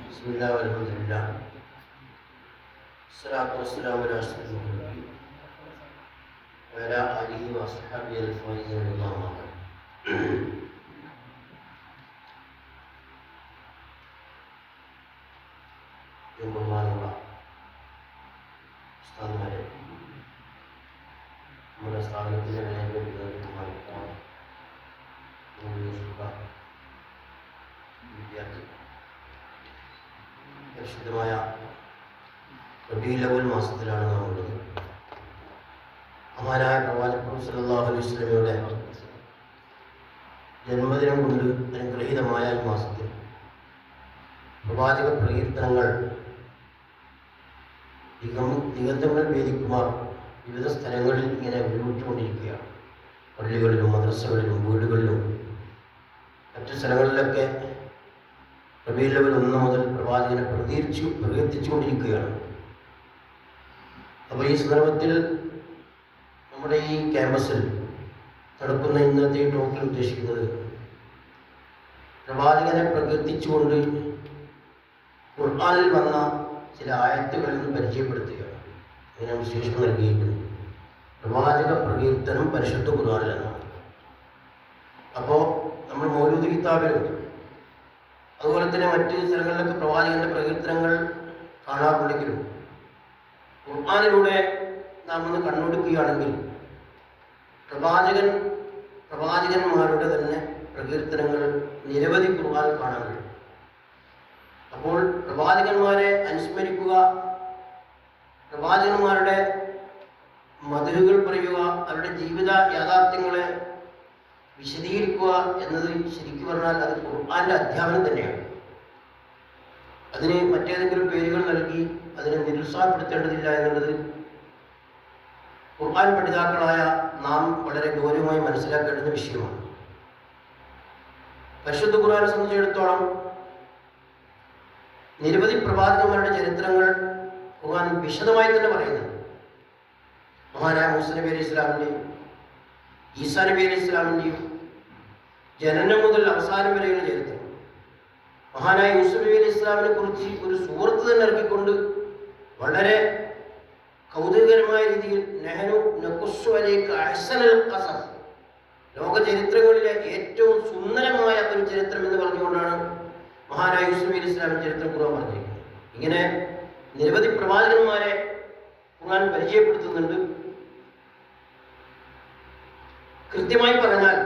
ബിസ്മില്ലാ വൽഹംദുലില്ലാ വസ്സലാത്തു വസ്സലാമു അലാ അഷ്റഫിൽ മുർസലീൻ വഅലാ ആലിഹി വഅസ്ഹാബിഹി അൽ-ഫായിസീന റളിയല്ലാഹു അൻഹും. ബഹുമാനമുള്ള ഉസ്താദുമാരെ, നമ്മുടെ സ്ഥാപനത്തിൻ്റെ മാനേജ്മെൻറ്റ് ബഹുമാനിക്കുന്ന വിദ്യാർത്ഥി, പരിശുദ്ധമായ റബീഉൽ അവ്വൽ മാസത്തിലാണ് നാം ഉള്ളത്. മഹാനായ പ്രവാചകൻ സല്ലല്ലാഹു അലൈഹി വസല്ലമയുടെ ജന്മദിനം കൊണ്ട് അനുഗ്രഹീതമായ ഈ മാസത്തിൽ പ്രവാചക പ്രകീർത്തനങ്ങൾ ദിഗന്ധങ്ങൾ വേദിക്കുമാർ വിവിധ സ്ഥലങ്ങളിൽ ഇങ്ങനെ ഉരുവിട്ടുകൊണ്ടിരിക്കുകയാണ്. പള്ളികളിലും മദ്രസകളിലും വീടുകളിലും മറ്റു സ്ഥലങ്ങളിലൊക്കെ റബീഉൽ അവ്വൽ 1 മുതൽ പ്രവാചകനെ പ്രകീർത്തിച്ചുകൊണ്ടിരിക്കുകയാണ്. അപ്പോൾ ഈ സന്ദർഭത്തിൽ നമ്മുടെ ഈ ക്യാമ്പസിൽ നടക്കുന്ന ഇന്നത്തെ ടോക്കിൽ ഉദ്ദേശിക്കുന്നത് പ്രവാചകനെ പ്രകീർത്തിച്ചുകൊണ്ട് ഖുർആനിൽ വന്ന ചില ആയത്തുകളിൽ നിന്ന് പരിചയപ്പെടുത്തുകയാണ്. അതിന് വിശേഷം നൽകിയിരിക്കുന്നത് പ്രവാചക പ്രകീർത്തനം പരിശുദ്ധ ഖുർആനിലെന്നാണ്. അപ്പോൾ നമ്മൾ മൗലൂദ് കിതാബിലും അതുപോലെ തന്നെ മറ്റ് സ്ഥലങ്ങളിലൊക്കെ പ്രവാചകന്റെ പ്രകീർത്തനങ്ങൾ കാണാറുണ്ടെങ്കിലും ഖുർആനിലൂടെ നാം ഒന്ന് കണ്ണോടിക്കുകയാണെങ്കിൽ പ്രവാചകന്മാരുടെ തന്നെ പ്രകീർത്തനങ്ങൾ നിരവധി ഖുർആനിൽ കാണാൻ കഴിയും. അപ്പോൾ പ്രവാചകന്മാരെ അനുസ്മരിക്കുക, പ്രവാചകന്മാരുടെ മധുരകൾ പറയുക, അവരുടെ ജീവിത യാഥാർത്ഥ്യങ്ങളെ വിശദീകരിക്കുക എന്നത് ശരിക്കും പറഞ്ഞാൽ അത് ഖുർആന്റെ അധ്യാപനം തന്നെയാണ്. അതിന് മറ്റേതെങ്കിലും പേരുകൾ നൽകി അതിനെ നിരുത്സാഹപ്പെടുത്തേണ്ടതില്ല എന്നുള്ളത് ഖുർആൻ പഠിതാക്കളായ നാം വളരെ ഗൗരവമായി മനസ്സിലാക്കേണ്ടുന്ന വിഷയമാണ്. പരിശുദ്ധ ഖുർആനെ സംബന്ധിച്ചിടത്തോളം നിരവധി പ്രവാചകന്മാരുടെ ചരിത്രങ്ങൾ ഖുർആൻ വിശദമായി തന്നെ പറയുന്നത്. മഹാനായ മൂസ നബി അലൈഹി ഇസ്ലാമിൻ്റെയും ഈസാ നബി അലൈഹി ഇസ്ലാമിൻ്റെയും ജനനം മുതൽ അവസാനം വരെയുള്ള ചരിത്രം, മഹാനായ യൂസുഫ് നബി അലൈഹി ഇസ്ലാമിനെ കുറിച്ച് ഒരു സൂറത്ത് തന്നെ ഇറക്കിക്കൊണ്ട് വളരെ കൗതുകകരമായ രീതിയിൽ നഹ്നു നഖുസ്സു അലൈക അഹ്സനൽ ഖസസ്, ലോക ചരിത്രങ്ങളിലെ ഏറ്റവും സുന്ദരമായ ഒരു ചരിത്രം എന്ന് പറഞ്ഞുകൊണ്ടാണ് മഹാനായ യൂസുഫ് നബി അലൈഹി ഇസ്ലാമിന്റെ ചരിത്രം ഖുർആൻ പറഞ്ഞിരിക്കുന്നത്. ഇങ്ങനെ നിരവധി പ്രവാചകന്മാരെ ഖുർആൻ പരിചയപ്പെടുത്തുന്നുണ്ട്. കൃത്യമായി പറഞ്ഞാൽ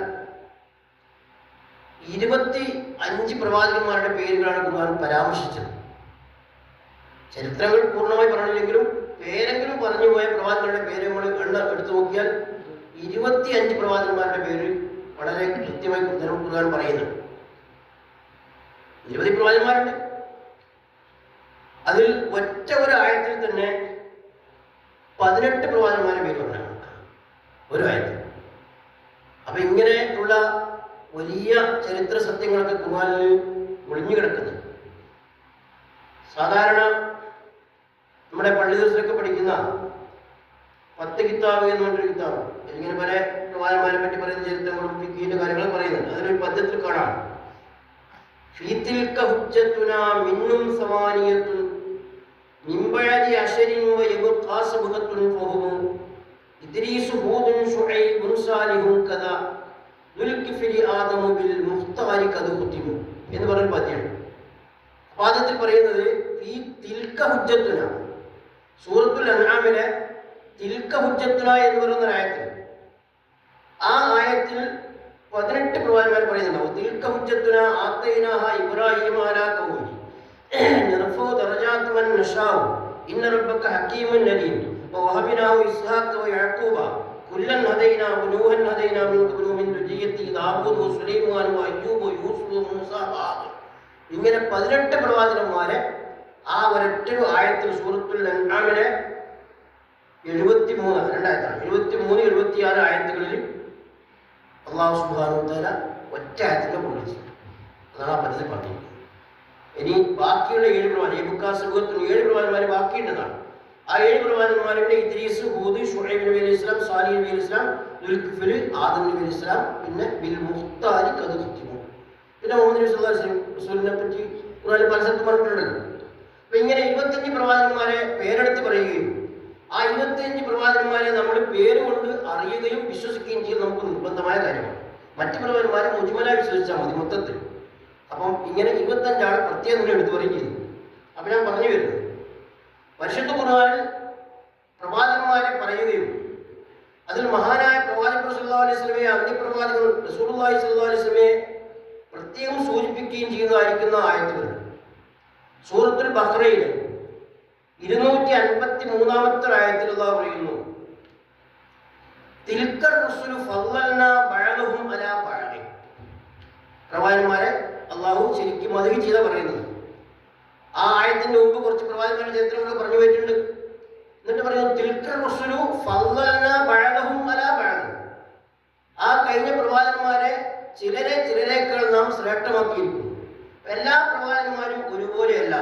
25 പ്രവാചകന്മാരുടെ പേരുകളാണ് ഖുർആൻ പരാമർശിച്ചത്. ചരിത്രങ്ങൾ പൂർണ്ണമായി പറഞ്ഞില്ലെങ്കിലും പേരെങ്കിലും പറഞ്ഞുപോയ പ്രവാചകന്മാരുടെ പേര് നമ്മൾ എടുത്തു നോക്കിയാൽ 25 പ്രവാചകന്മാരുടെ പേര് വളരെ കൃത്യമായി ഖുർആൻ പറയുന്നുണ്ട്. നിരവധി പ്രവാചകന്മാരുണ്ട്. അതിൽ ഒറ്റ ഒരു ആയത്തിൽ തന്നെ 18 പ്രവാചകന്മാരുടെ പേര് പറഞ്ഞാണ് ഒരു ആയത്തിൽ. അപ്പൊ ഇങ്ങനെയുള്ള വലിയ ചരിത്ര സത്യങ്ങളൊക്കെ ഖുർആനിൽ ഒളിഞ്ഞു കിടക്കുന്നത്. സാധാരണ നമ്മുടെ പള്ളി ദിവസമൊക്കെ പഠിക്കുന്ന 10 കിതാബ് എന്ന് പറഞ്ഞൊരു കിതാബ്, ഇങ്ങനെ പല പ്രവാചകന്മാരെ പറ്റി പറയുന്ന ചരിത്രങ്ങളും ഫിഖിന്റെ കാര്യങ്ങളും പറയുന്നുണ്ട്. അതിലൊരു പദ്യത്തിൽ കാണാം, ഫീതിൽക ഹുജ്ജതുനാ മിന്നും സമാനിയത്തുൻ മിൻബഅദി അശരിൻ വയബ്ഖാ സബ്ഖത്തുൻ ഫഹും ഇദ്രീസ് ഹൂദുൻ ശുഐബുൻ സാലിഹുൻ കദാ ദുൽകിഫ്ലി ആദമു ബിൽ മുഖ്താരി ഖദ് ഖുതിമു എന്ന് പറഞ്ഞൊരു പദ്യമുണ്ട്. പാദത്തിൽ പറയുന്നത് ഈ തിൽക ഹുജ്ജത്തുന, സൂറത്തുൽ അൻആമിലെ തിൽക ഹുജ്ജത്തുന എന്ന് പറയുന്ന ആയത്തിൽ, ആ ആയത്തിൽ 18 പ്രവാചകന്മാർ പറയുന്നുണ്ടാവും. തിൽക ഹുജ്ജത്തുന ആതൈനാഹ ഇബ്രാഹീമ അലാ ഖൗമി നർഫഉ ദറജാതി മൻ നശാഉ ഇന്ന റബ്ബക ഹകീമുൻ അലീം വവഹബനാഹു ഇസ്ഹാഖ വയഅഖൂബ കുല്ലൻ ഹദൈനാ വനൂഹൻ ഹദൈനാ മിൻ ഖബ്ലു മിൻ ദുരിയത്തി ദാവൂദ് വസുലൈമാൻ വഅയ്യൂബ് വയൂസുഫ് വമൂസ വഹാറൂൻ. ഇങ്ങനെ 18 പ്രവാചകന്മാരെ ആ ഒരൊറ്റ ആയത്തിൽ സൂറത്തുൽ അൻആമിലെ 73 76 ആയത്തുകളിൽ അല്ലാഹു സുബ്ഹാനഹു വ തആല ഒറ്റ ആയത്തിന്റെ കൊള്ളിച്ചു. അതാണ് ആ പദ്ധതി പറഞ്ഞിരിക്കുന്നത്. ഇനി ബാക്കിയുള്ള 7 പ്രവാചകന്മാർ, 7 പ്രവാചകന്മാർ ബാക്കിയുണ്ടെന്നാണ്. ആ 7 പ്രവാചകന്മാരുടെ ഇദ്രീസ്, ഹൂദ്, ശുഐബ് നബി അലൈഹി ഇസ്ലാം, സാലിഹ് നബി അലൈഹി ഇസ്ലാം, ദുൽകിഫ്ൽ, ആദം നബി അലൈഹി ഇസ്ലാം, പിന്നെ ബിൽ മുഖ്താരി ഖദ് ഖുതിമു പിന്നെ മുഹമ്മദ് നബി സല്ലല്ലാഹു അലൈഹി വസല്ലം റസൂലിനെ പറ്റി ഖുർആനിൽ പല സ്ഥലത്തും പറഞ്ഞിട്ടുണ്ടല്ലോ. അപ്പൊ ഇങ്ങനെ 25 പ്രവാചകന്മാരെ പേരെടുത്ത് പറയുകയും ആ 25 പ്രവാചകന്മാരെ നമ്മൾ പേരുകൊണ്ട് അറിയുകയും വിശ്വസിക്കുകയും ചെയ്യുന്നത് നമുക്ക് നിർബന്ധമായ കാര്യമാണ്. മറ്റു പ്രവാചകന്മാരെ മുജ്മലായി വിശ്വസിച്ചാൽ മതി മൊത്തത്തിൽ. അപ്പം ഇങ്ങനെ 25 ആൾ പ്രത്യേകം തന്നെ എടുത്തു പറയുകയും ചെയ്തു. അപ്പൊ ഞാൻ പറഞ്ഞു വരുന്നത്, പരിശുദ്ധ ഖുർആനിൽ പ്രവാചകന്മാരെ പറയുകയും അതിൽ മഹാനായ പ്രവാചകൻ സല്ലല്ലാഹു അലൈഹി വസല്ലമയെ അന്ത്യപ്രവാചകൻ റസൂലുള്ളാഹി സ്വല്ലല്ലാഹു അലൈഹി വസല്ലമയെ പ്രത്യേകം സൂചിപ്പിക്കുകയും ചെയ്യുന്നതായിരിക്കുന്ന ആയത്തുകൾ സൂറത്തുൽ ബഖറയിലെ 253-ാമത്തെ ആയത്തിൽ അല്ലാഹു പറയുന്നു, തിൽക്കർ റസൂലു ഫളൽനാ ബഅദഹും അലാ ബഅദ്. പ്രവാചകന്മാരെ അല്ലാഹു ശരിക്കും മദ്ഹ് ചെയ്താ പറയുന്നത്. ആ ആയത്തിന്റെ മുമ്പ് കുറച്ച് പ്രവാചകന്മാരുടെ ചരിത്രങ്ങൾ പറഞ്ഞു പോയിട്ടുണ്ട്. എന്നിട്ട് പറയുന്നു, തിൽക്കർ റസൂലു ഫളൽനാ ബഅദഹും അലാ ബഅദ്. ആ കഴിഞ്ഞ പ്രവാചകന്മാരെ ചിലരേക്കാൾ നാം ശ്രേഷ്ഠമാക്കിയിരിക്കുന്നു. എല്ലാ പ്രവാചകന്മാരും ഒരുപോലെയല്ല.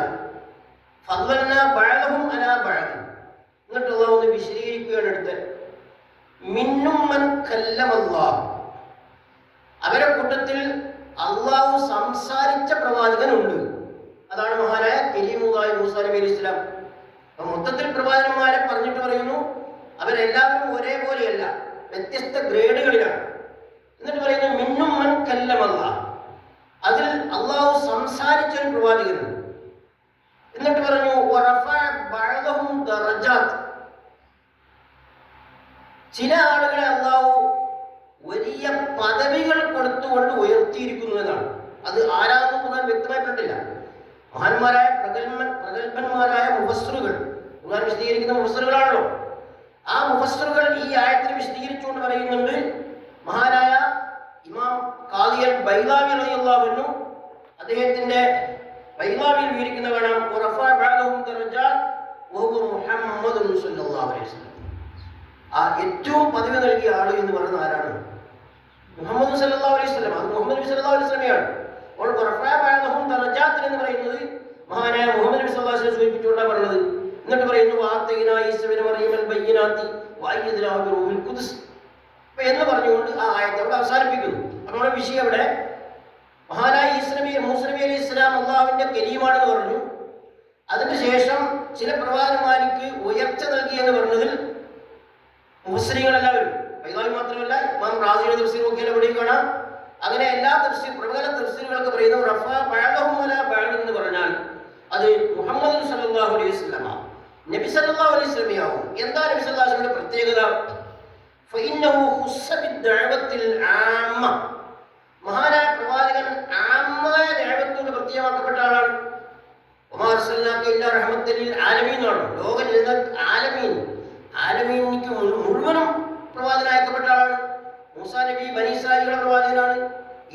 ഫളൽനാ ബഅദഹും അലാ ബഅദ്. എന്നിട്ട് അല്ലാഹു ഒന്ന് വിശദീകരിക്കുകയാണ് അടുത്ത്, മിന്നും മൻ കല്ലമല്ലാഹ്. അവരുടെ കൂട്ടത്തിൽ അല്ലാഹു സംസാരിച്ച പ്രവാചകനുണ്ട്. അതാണ് മഹാനായ കലീമുല്ലാഹി മൂസാ നബി അലൈഹി ഇസ്ലാം. മൊത്തത്തിൽ പ്രവാചകന്മാരെ പറഞ്ഞിട്ട് പറയുന്നു അവരെല്ലാവരും ഒരേപോലെയല്ല, വ്യത്യസ്ത ഗ്രേഡുകളിലാണ്. എന്നിട്ട് പറയുന്നു മിന്നും മൻ കല്ലമല്ലാഹ്, അതിൽ അല്ലാഹു സംസാരിച്ചൊരു പ്രവാചകനുണ്ട്. എന്നിട്ട് പറഞ്ഞു വറഫഅ ബഅദഹും ദറജാത്ത്. ചില ആളുകളെ അല്ലാഹു വലിയ പദവികൾ കൊടുത്തുകൊണ്ട് ഉയർത്തിയിരിക്കുന്നു എന്നാണ്. അത് ആരാണെന്ന് ഖുർആൻ വ്യക്തമായി പറഞ്ഞിട്ടില്ല. മഹാന്മാരായ പ്രഗത്ഭന്മാരായ മുഫസ്സിറുകൾ, ഖുർആൻ വിശദീകരിക്കുന്ന മുഫസ്സിറുകളാണല്ലോ, ആ മുഫസ്സിറുകൾ ഈ ആയത്തിനെ വിശദീകരിച്ചുകൊണ്ട് പറയുന്നുണ്ട്, മഹാനായ ഇമാം ഖാദി അൽ ബൈളാവി റളിയല്ലാഹു അൻഹു അദ്ദേഹത്തിന്റെ ബൈളാവിയിൽ വിവരിക്കുന്ന കാണാം, വറഫഅ ബഅദഹും ദറജാത്ത് വഹുവ മുഹമ്മദുൻ സ്വല്ലല്ലാഹു അലൈഹി വസല്ലം. ആ ഏറ്റവും പദവി നൽകിയ ആള് എന്ന് പറയുന്നത് ആരാണ്? മുഹമ്മദ് സല്ലല്ലാഹു അലൈഹി വസല്ലം. അത് മുഹമ്മദ് നബി സല്ലല്ലാഹു അലൈഹി വസല്ലമയാണ്. അപ്പോൾ വറഫഅ ബഅദഹും ദറജാത്ത് എന്ന് പറയുന്നത് മഹാനായ മുഹമ്മദ് നബി സല്ലല്ലാഹു അലൈഹി വസല്ലം സൂചിപ്പിച്ചുകൊണ്ടാണ് പറയുന്നത്. എന്നിട്ട് പറയുന്നു വഅതൈനാ ഈസ ഇബ്നു മറിയമൽ ബയ്യിനാത്തി വഅയ്യദ്നാഹു ബിറൂഹിൽ ഖുദ്സ് എന്ന് പറഞ്ഞുകൊണ്ട് ആ ആയത്ത് അവിടെ അവസാനിപ്പിക്കുന്നു. അപ്പോൾ നമ്മുടെ വിഷയം അവിടെ മഹാനായ മൂസ നബി അലൈഹി ഇസ്ലാം അള്ളാഹുവിന്റെ കലീമാണെന്ന് പറഞ്ഞു. അതിനുശേഷം ചില പ്രവാചകന്മാർക്ക് ഉയർച്ച നൽകി എന്ന് പറഞ്ഞതിൽ മുഫസ്സിറുകളെല്ലാവരും, ബൈളാവി മാത്രമല്ല ഇമാം റാസിയുടെ തഫ്സീർ നോക്കിയാൽ എവിടെയും കാണാം. അങ്ങനെ എല്ലാ പ്രബല തഫ്സീറുകളൊക്കെ പറയുന്നു റഫഅ ബഅദഹും അലാ ബഅദ് എന്ന് പറഞ്ഞാൽ അത് മുഹമ്മദ് സല്ലല്ലാഹു അലൈഹി വസല്ലമ നബി സല്ലല്ലാഹു അലൈഹി വസല്ലമയാവും. എന്താ നബി സല്ലല്ലാഹു അലൈഹി വസല്ലമയുടെ പ്രത്യേകത? ഫഇന്നഹു ഖുസ്സ ബിദ്ദഅവത്തിൽ ആമ്മ. മഹാനായ പ്രവാചകൻ ആമ്മയായ ദഅവത്തോട് പ്രത്യേകമാക്കപ്പെട്ട ആളാണ്. വമാ അർസൽനാക ഇല്ലാ റഹ്മത്തൽ ലിൽ ആലമീൻ ആണ്. ലോക ജനതക്ക് ആലമീനിക്ക് മുഴുവനും പ്രവാചകനാക്കപ്പെട്ട ആളാണ്. മൂസാ നബി ബനി ഇസ്രായേലിയുടെ പ്രവാചകനാണ്.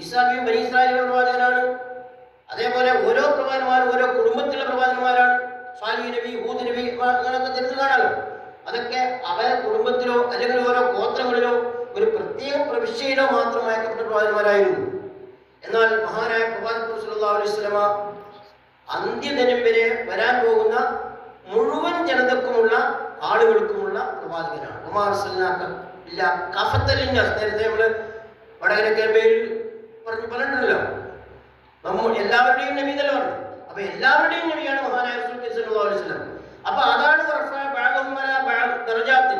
ഈസാ നബി ബനി ഇസ്രായേലിയുടെ പ്രവാചകനാണ്. അതേപോലെ ഓരോ പ്രവാചകന്മാരും ഓരോ കുടുംബത്തിലെ പ്രവാചകന്മാരാണ്. സാലിഹ് നബി, ഹൂദ് നബി, അങ്ങനെയൊക്കെ ചരിത്രം കാണാലോ. അതൊക്കെ അവരുടെ കുടുംബത്തിലോ അല്ലെങ്കിൽ ഓരോ ഗോത്രങ്ങളിലോ ഒരു പ്രത്യേക പ്രവിശ്യയിലോ മാത്രം അയക്കപ്പെട്ട പ്രവാചകന്മാരായിരുന്നു. എന്നാൽ മഹാനായ പ്രവാചകൻ സല്ലല്ലാഹു അലൈഹി വസല്ലമ അന്ത്യദിനം വരെ വരാൻ പോകുന്ന മുഴുവൻ ജനതക്കുമുള്ള ആളുകൾക്കുമുള്ള പ്രവാചകനാണ്. നേരത്തെ നമ്മള് വടകരക്കേമ്പയിൽ പറഞ്ഞിട്ടുണ്ടല്ലോ, നമ്മൾ എല്ലാവരുടെയും നബി എന്നല്ല പറഞ്ഞു. അപ്പൊ എല്ലാവരുടെയും നബിയാണ് മഹാനായ റസൂൽ സല്ലല്ലാഹു അലൈഹി വസല്ലം. അപ്പൊ അതാണ് ദറജാത്തിൽ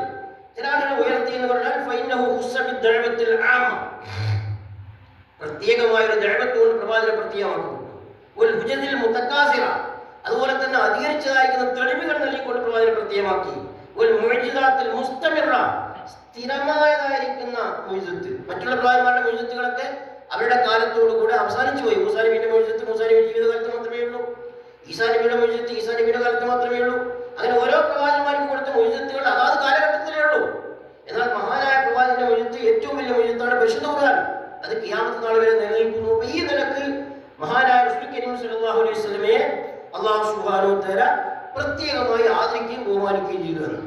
ചില ആളുകൾ ഉയർത്തി എന്ന് പറഞ്ഞാൽ ഫഇന്നഹു ഖുസ്സ ബിദ്ദഅവത്തിൽ ആമ്മ, പ്രത്യേകമായ ഒരു ദഅവത്ത് കൊണ്ട് പ്രവാചകനെ പ്രത്യേകമാക്കുന്നു. വൽ ഹുജദിൽ മുതകാസിറ, അതുപോലെ തന്നെ അധികരിച്ചതായിരിക്കുന്ന തെളിവുകൾ നൽകിക്കൊണ്ട് പ്രവാചകനെ പ്രത്യേകമാക്കി. വൽ മുഅ്ജിസാത്തിൽ മുസ്തമിറ, സ്ഥിരമായതായിരിക്കുന്ന മുഅ്ജിസത്ത്. മറ്റുള്ള പ്രവാചകന്മാരുടെ മുഅ്ജിസത്തുകളൊക്കെ അവരുടെ കാലത്തോടു കൂടെ അവസാനിച്ചു പോയി. മൂസാ നബിയുടെ മുഅ്ജിസത്ത് മൂസാ നബിയുടെ ജീവിതകാലത്ത് മാത്രമേ ഉള്ളൂ. ഈസാ നബിയുടെ മുഅ്ജിസത്ത് ഈസാ നബിയുടെ കാലത്ത് മാത്രമേ ഉള്ളൂ. അങ്ങനെ ഓരോ പ്രവാചകന്മാർക്കും കൊടുത്ത മുഅ്ജിസത്തുകൾ അതാത് കാലഘട്ടത്തിലേ ഉള്ളൂ. എന്നാൽ മഹാനായ പ്രവാചകന്റെ മുഅ്ജിസത്ത് ഏറ്റവും വലിയ മുഅ്ജിസത്താണ് പരിശുദ്ധ ഖുർആൻ. അത് ഖിയാമത്ത് നാൾ വരെ നിലനിൽക്കുന്നു. അപ്പോൾ ഈ നിലക്ക് മഹാനായ റസൂൽ കരീം സല്ലല്ലാഹു അലൈഹി വസല്ലമയെ അല്ലാഹു സുബ്ഹാനഹു വ തആല പ്രത്യേകമായി ആദരിക്കുകയും ബഹുമാനിക്കുകയും ചെയ്തു എന്ന്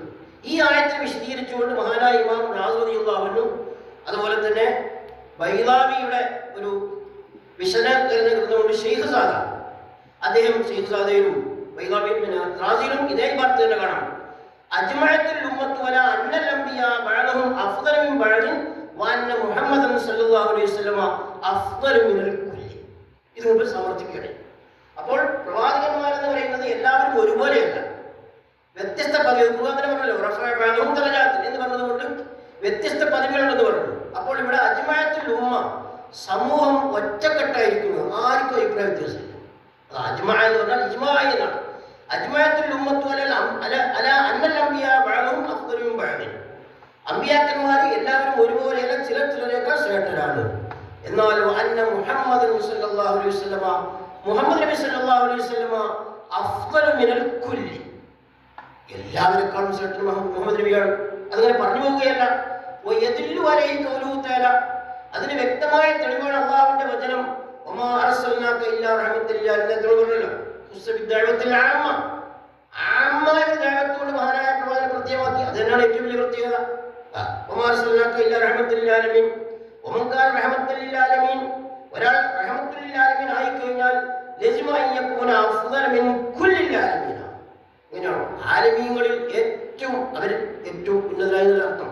ഈ ആയത്തെ വിശദീകരിച്ചുകൊണ്ട് മഹാനായ ഇമാം റാസി റളിയല്ലാഹു അൻഹു അതുപോലെ തന്നെ ബൈളാവിയുടെ ഒരു വിശദീകരണ ഗ്രന്ഥമുണ്ട് ഷെയ്ഖ് സാദ. അദ്ദേഹം ഷെയ്ഖ് സാദയിലും ബൈളാവിയും റാസിയിലും ഇതേ വാർത്ത തന്നെ കാണാം. അജ്മഅത്തുൽ ഉമ്മത്തു വലാ അന്നൽ അംബിയാ ബഅദഹും അഫ്ദലു മിൻ ബഅദിൻ വഅന്ന മുഹമ്മദൻ സല്ലല്ലാഹു അലൈഹി വസല്ലമ അഫ്ദലു മിനൽ കുല്ലി. ഇത് മുമ്പിൽ സമർത്ഥിക്കുകയാണ്. അപ്പോൾ പ്രവാചകന്മാരെന്ന് പറയുന്നത് എല്ലാവരും ഒരുപോലെയല്ല, വ്യത്യസ്ത പദവി. ഖുർആൻ തന്നെ പറഞ്ഞല്ലോ റഫഅ ദറജാത്ത് എന്ന് പറഞ്ഞതുകൊണ്ട് വ്യത്യസ്ത പദവികളുണ്ടെന്ന് പറഞ്ഞു. അപ്പോൾ ഇവിടെ അജ്മഅത്തുൽ ഉമ്മ, സമൂഹം ഒറ്റക്കെട്ടായിരിക്കുന്നു, ആർക്കും അഭിപ്രായ വ്യത്യാസമില്ല. അത് അജ്മഅ എന്ന് പറഞ്ഞാൽ ഇജ്മാഅ എന്നാണ്. അജ്മഅത്തുൽ ഉമ്മത്തു അല അന്നൽ അംബിയാ ബഅദുഹും അഫ്ദലു മിൻ ബഅദ്. അമ്പിയാക്കന്മാർ എല്ലാവരും ഒരുപോലെയല്ല, ചിലരേക്കാൾ ശ്രേഷ്ഠരാണ്. എന്നാൽ അന്ന മുഹമ്മദ് സല്ലല്ലാഹു അലൈഹി വസല്ലമ, മുഹമ്മദ് നബി സല്ലല്ലാഹു അലൈഹി വസല്ലമ അഫ്ദലു മിനൽ കുല്ലി, എല്ലാവരെക്കാളും ശ്രേഷ്ഠൻ മുഹമ്മദ് നബിയാണ്. അതങ്ങനെ പറഞ്ഞു പോവുകയല്ല. വയദുല്ലു അലൈഹി ഖൗലുഹു തആല, അതിന് വ്യക്തമായ തെളിവാണ് അല്ലാഹുവിന്റെ വചനം വമാ അർസൽനാക ഇല്ലാ റഹ്മത്തൽ ലിൽ ആലമീൻ എന്ന് പറഞ്ഞല്ലോ. ദഅവത്തുൽ ആമ്മ, ആമ്മമായ ദഅവത്തോട് മഹാനായ പ്രവാചകൻ പ്രത്യേകമാക്കി. അതെന്നാണ് ഏറ്റവും വലിയ പ്രത്യേകത. വമാ അർസൽനാക ഇല്ലാ റഹ്മത്തൽ ലിൽ ആലമീൻ വമൻ കാന റഹ്മത്തൽ ലിൽ ആലമീൻ, ഒരാൾ റഹ്മത്തുൽ ലിൽ ആലമീൻ ആയി കഴിഞ്ഞാൽ ലസിമ അൻ യകൂന അഫ്ദല മിൻ കുല്ലിൽ ആലമീൻ. ഇങ്ങനെയാണ് ആലമീങ്ങളിൽ ഏറ്റവും ഉന്നതരായ അർത്ഥം.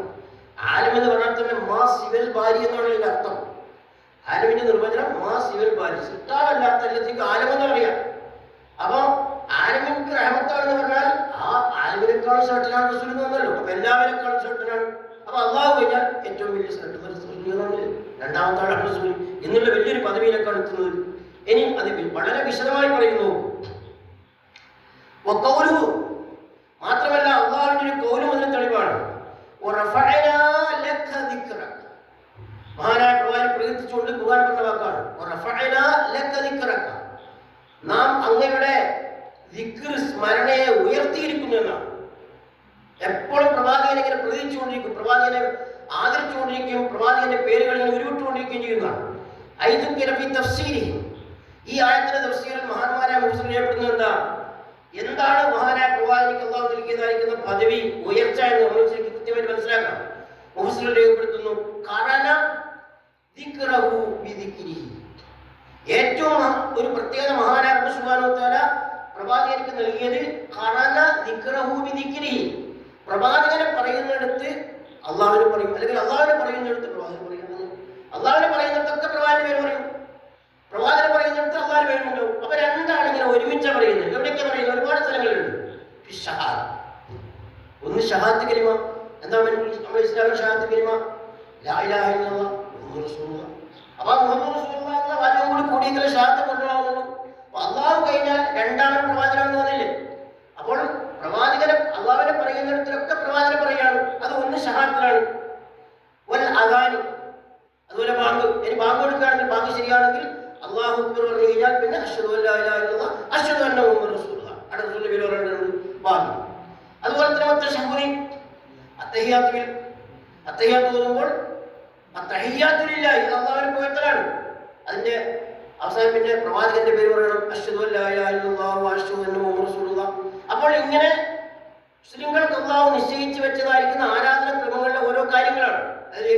ആലം എന്ന് പറഞ്ഞാൽ തന്നെ മാ സിവൽ ബാരി എന്നാണ് ഇതിന്റെ അർത്ഥം. ആലമിന്റെ നിർവചനം മാ സിവൽ ബാരി, സൃഷ്ടാവല്ലാത്ത എല്ലാത്തിനും ആലം എന്ന് പറയാം. അപ്പൊ ആലമിക്ക് റഹ്മത്താണെന്ന് പറഞ്ഞാൽ ആ ആലമിനേക്കാളും ശ്രേഷ്ഠനാണ് റസൂൽ എന്ന് വന്നല്ലോ. അപ്പൊ എല്ലാവരെക്കാളും ശ്രേഷ്ഠനാണ്. അപ്പൊ അള്ളാഹു കഴിഞ്ഞാൽ ഏറ്റവും വലിയ ശ്രേഷ്ഠ, രണ്ടാമത്തെ ആളാണ് റസൂൽ എന്നുള്ള വലിയൊരു പദവിയിലേക്കാണ് എത്തുന്നത്. ഇനി അത് വളരെ വിശദമായി പറയുന്നു. മാത്രമല്ല അള്ളാഹുവിന്റെ ഒരു കൗലും അതിന് തെളിവാണ്. മഹാനായ പ്രവാചകൻ പ്രകീർത്തിച്ചുകൊണ്ട് ഖുർആൻ പറഞ്ഞ വാക്കാണ് നാം അങ്ങയുടെ ദിക്ർ, സ്മരണയെ ഉയർത്തിയിരിക്കുന്നു എന്നാണ്. എപ്പോഴും പ്രവാചകനെ ഇങ്ങനെ പ്രതീക്ഷിച്ചുകൊണ്ടിരിക്കും, പ്രവാചകനെ ആദരിച്ചുകൊണ്ടിരിക്കുകയും പ്രവാചകന്റെ പേരുകൾ ഇങ്ങനെ ഉരുവിട്ടുകൊണ്ടിരിക്കുകയും ചെയ്യുന്നതാണ്. ഈ ആയത്തിന്റെ തഫ്സീറിൽ മഹാന്മാരായ മുഫസ്സിർ ചെയ്യപ്പെടുന്നത് എന്താണ് മഹാനായ പ്രവാചകർക്ക് അല്ലാഹു നൽകിയതായിരിക്കുന്ന പദവി, ഉയർച്ച എന്ന് നമ്മൾ ശരിക്കും കൃത്യമായിട്ട് മനസ്സിലാക്കണം. മുഫസ്സിർ രേഖപ്പെടുത്തുന്നു ഖറന ദിക്റഹു ബിദിക്രിഹി, ഏറ്റവും ഒരു പ്രത്യേകത മഹാനായ റബ്ബ് സുബ്ഹാനഹു വ തആല പ്രവാചകർക്ക് നൽകിയത് ഖറന ദിക്റഹു ബിദിക്രിഹി, പ്രവാചകനെ പറയുന്നിടത്ത് അള്ളാഹുവിനെ പറയും, അല്ലെങ്കിൽ അള്ളാഹുവിനെ പറയുന്നിടത്ത് പ്രവാചകൻ പറയും. അള്ളാഹുവിനെ പറയുന്നിടത്തൊക്കെ പ്രവാചകന്റെ പേര് പറയും, പ്രവാചകനെ പറയുന്നിടത്ത് അള്ളാഹുവിന്റെ പേരുണ്ടാവും. അപ്പൊ രണ്ടാണ് ഇങ്ങനെ ഒരുമിച്ച പറയുന്നത്. എവിടെയൊക്കെ പറയുന്നത്? ഒരുപാട് സ്ഥലങ്ങളുണ്ട്. ഒന്ന് ഷഹാദത്ത് കലിമ, എന്താ നമ്മുടെ ഇസ്ലാമിൽ ഷഹാദത്ത് കലിമ ലാ ഇലാഹ ഇല്ലല്ലാഹ് മുഹമ്മദുർ റസൂലുള്ളാഹ്. അപ്പൊ മുഹമ്മദ് റസൂലുള്ളാഹ് എന്ന വാചകം കൂടി കൂടിയെങ്കിലും ഷഹാദത്ത് കൊണ്ടുപോകുന്നുള്ളൂ. അപ്പൊ അള്ളാഹു കഴിഞ്ഞാൽ രണ്ടാമൻ പ്രവാചകനെന്ന് പറഞ്ഞില്ലേ. അപ്പോൾ പ്രവാചകനെ അള്ളാഹുവിനെ പറയുന്നിടത്തിലൊക്കെ പ്രവാചകനെ പറയാണ്. അത് ഒന്ന് ഷഹാദത്തിലാണ്. വൽ അദാൻ, അതുപോലെ ബാങ്ക്. ഇനി ബാങ്ക് കൊടുക്കുകയാണെങ്കിൽ ബാങ്ക് ശരിയാണെങ്കിൽ അല്ലാഹു അക്ബർ പറഞ്ഞു കഴിഞ്ഞാൽ പിന്നെ അശ്ഹദു അല്ലാ ഇലാഹ ഇല്ലല്ലാഹ് അശ്ഹദു അന്ന മുഹമ്മദ് റസൂലുള്ളാഹ്, അവിടെ റസൂലിന്റെ പേര് പറയുന്നുണ്ട് ബാങ്ക്. അതുപോലെ തന്നെ തശഹ്ഹുദ്, അത്തഹിയ്യാത്ത് ഓതുമ്പോൾ അത്തഹിയ്യാത്തു ലില്ലാഹി, ഇത് അല്ലാഹുവിനെ പുകഴ്ത്തലാണ്. അതിന്റെ അവസാനം പിന്നെ പ്രവാചകന്റെ പേര് പറയണം, അശ്ഹദു അല്ലാ ഇലാഹ ഇല്ലല്ലാഹ് വഅശ്ഹദു അന്ന മുഹമ്മദ് റസൂലുള്ളാഹ്. അപ്പോൾ ഇങ്ങനെ മുസ്ലിങ്ങൾക്ക് അല്ലാഹു നിശ്ചയിച്ചു വെച്ചതായിരിക്കുന്ന ആരാധന ക്രമങ്ങളിലെ ഓരോ കാര്യങ്ങളാണ്. അതിൽ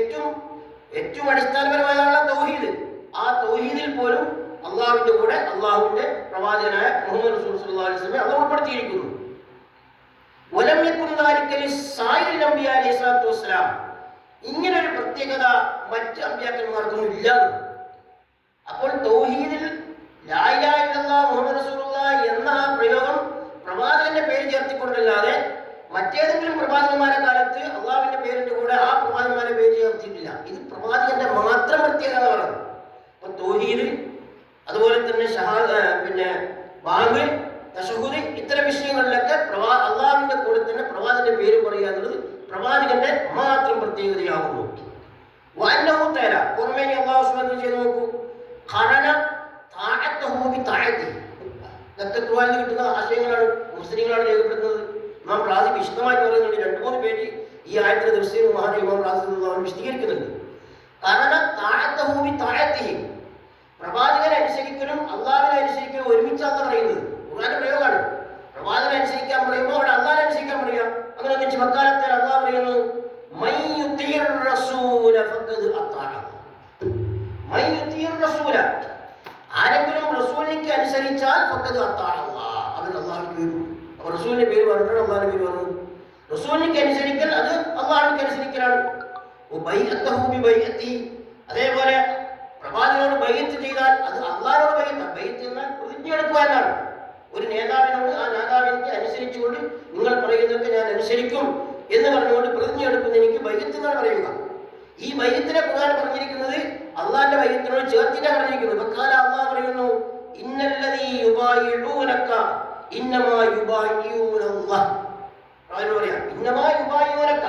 ഏറ്റവും അടിസ്ഥാനപരമായുള്ള തൗഹീദ്. ആ തൗഹീദിൽ പോലും അള്ളാഹുവിന്റെ കൂടെ അള്ളാഹുവിന്റെ പ്രവാചകനായ മുഹമ്മദ് റസൂൽ സ്വല്ലല്ലാഹു അലൈഹി വസല്ലം അത് ഉൾപ്പെടുത്തിയിരിക്കുന്നു. വലം യകുൻ ദാലിക ലിസായിരിൽ അംബിയാ അലൈഹിസ്സലാത്തു വസ്സലാം, ഇങ്ങനെ ഒരു പ്രത്യേകത മറ്റ് അമ്പിയാക്കന്മാർക്കൊന്നും ഇല്ല. അപ്പോൾ തൗഹീദിൽ ലാ ഇലാഹ ഇല്ലല്ലാഹ് മുഹമ്മദ് റസൂലുള്ളാഹ് എന്ന ആ പ്രയോഗം പ്രവാചകന്റെ പേര് ചേർത്തിക്കൊണ്ടല്ലാതെ മറ്റേതെങ്കിലും പ്രവാചകന്മാരുടെ കാലത്ത് അള്ളാഹുവിന്റെ പേരിന്റെ കൂടെ ആ പ്രവാചകന്മാരുടെ പേര് ചേർത്തിട്ടില്ല. ഇത് പ്രവാചകന്റെ മാത്രം പ്രത്യേകത പറയുന്നത്. അപ്പൊ തൗഹീദ്, അതുപോലെ തന്നെ പിന്നെ ബാങ്ക്, തശഹ്ഹുദ്, ഇത്തരം വിഷയങ്ങളിലൊക്കെ അള്ളാഹുവിന്റെ കൂടെ തന്നെ പ്രവാചകന്റെ പേര് പറയുക എന്നുള്ളത് പ്രവാചകന്റെ മാത്രം പ്രത്യേകതയാകുന്നു. വഅന്നഹു തആല, പുറമേ അല്ലാഹു സുബ്ഹാനഹു ചെയ്തു നോക്കൂ, ഖറന തഅതഹു ബി തഅതി. ഇതൊക്കെ ഖുർആനിൽ കിട്ടുന്ന ആശയങ്ങളാണ്, മുസ്ലിങ്ങളാണ് രേഖപ്പെടുത്തുന്നത്. ഇമാം റാസി വിശദമായി പറയുന്നുണ്ട്. 2-3 പേജ് ഈ ആയത്തിന്റെ തഫ്സീർ മഹാനായ ഇമാം റാസി വിശദീകരിക്കുന്നുണ്ട്. ഖറന തഅതഹു ബി തഅതിഹി, പ്രവാചകനെ അനുസരിക്കലും അള്ളാഹുവിനെ അനുസരിക്കലും ഒരുമിച്ചാണ് പറയുന്നത്. ഖുർആന്റെ പ്രയോഗമാണ്. പ്രവാചകനെ അനുസരിക്കാൻ പറയുമ്പോൾ അവിടെ അള്ളാഹിനെ അനുസരിക്കാൻ പറയാം. അങ്ങനെ ഒന്നിച്ച് വക്കാലത്തിൽ അള്ളാഹു പറയുന്നു, മൻ യുതീർ റസൂല ഫഖദ് അതാഅ. മൻ യുതീർ റസൂല, ആരെങ്കിലും റസൂലിനെ അനുസരിച്ചാൽ ഫഖദ് അതാഅ അല്ലാഹ്, അവൻ അള്ളാഹുവിന്റെ പേര്. അപ്പോൾ റസൂലിന്റെ പേര് പറഞ്ഞാൽ അള്ളാഹിന്റെ പേര് പറഞ്ഞു. റസൂലിനെ അനുസരിക്കൽ അത് അള്ളാഹുവിനെ അനുസരിക്കലാണ്. ബൈഅത്തഹു ബി ബൈഅത്തി, അതേപോലെ പ്രവാചകനോട് ബൈഅത്ത് ചെയ്താൽ അത് അള്ളാഹുവിനോട് ബൈഅത്താണ്. ബൈഅത്ത് എന്നാൽ പ്രതിജ്ഞ എടുക്കുക എന്നാണ്. ഒരു നേതാവിനോട് ആ നേതാവിനെ അനുസരിച്ചുകൊണ്ട് നിങ്ങൾ പറയുന്നതൊക്കെ ഞാൻ അനുസരിക്കും എന്ന് പറഞ്ഞുകൊണ്ട് പ്രതിജ്ഞ എടുക്കുന്ന എനിക്ക് ബൈഅത്ത് എന്നാണ് പറയുക. ഈ ബൈഅത്തിനെ ഖുർആൻ പറഞ്ഞിരിക്കുന്നത് അള്ളാഹിന്റെ ബൈഅത്തിനോട് ചേർത്തിട്ടാണ് പറഞ്ഞിരിക്കുന്നത്. വഖാല അള്ളാഹ് പറയുന്നു ഇന്നല്ലദീ യുബായിഊനക ഇന്നമാ യുബായിഊനല്ലാഹ്. പറയാം ഇന്നമാ യുബായിഊനക,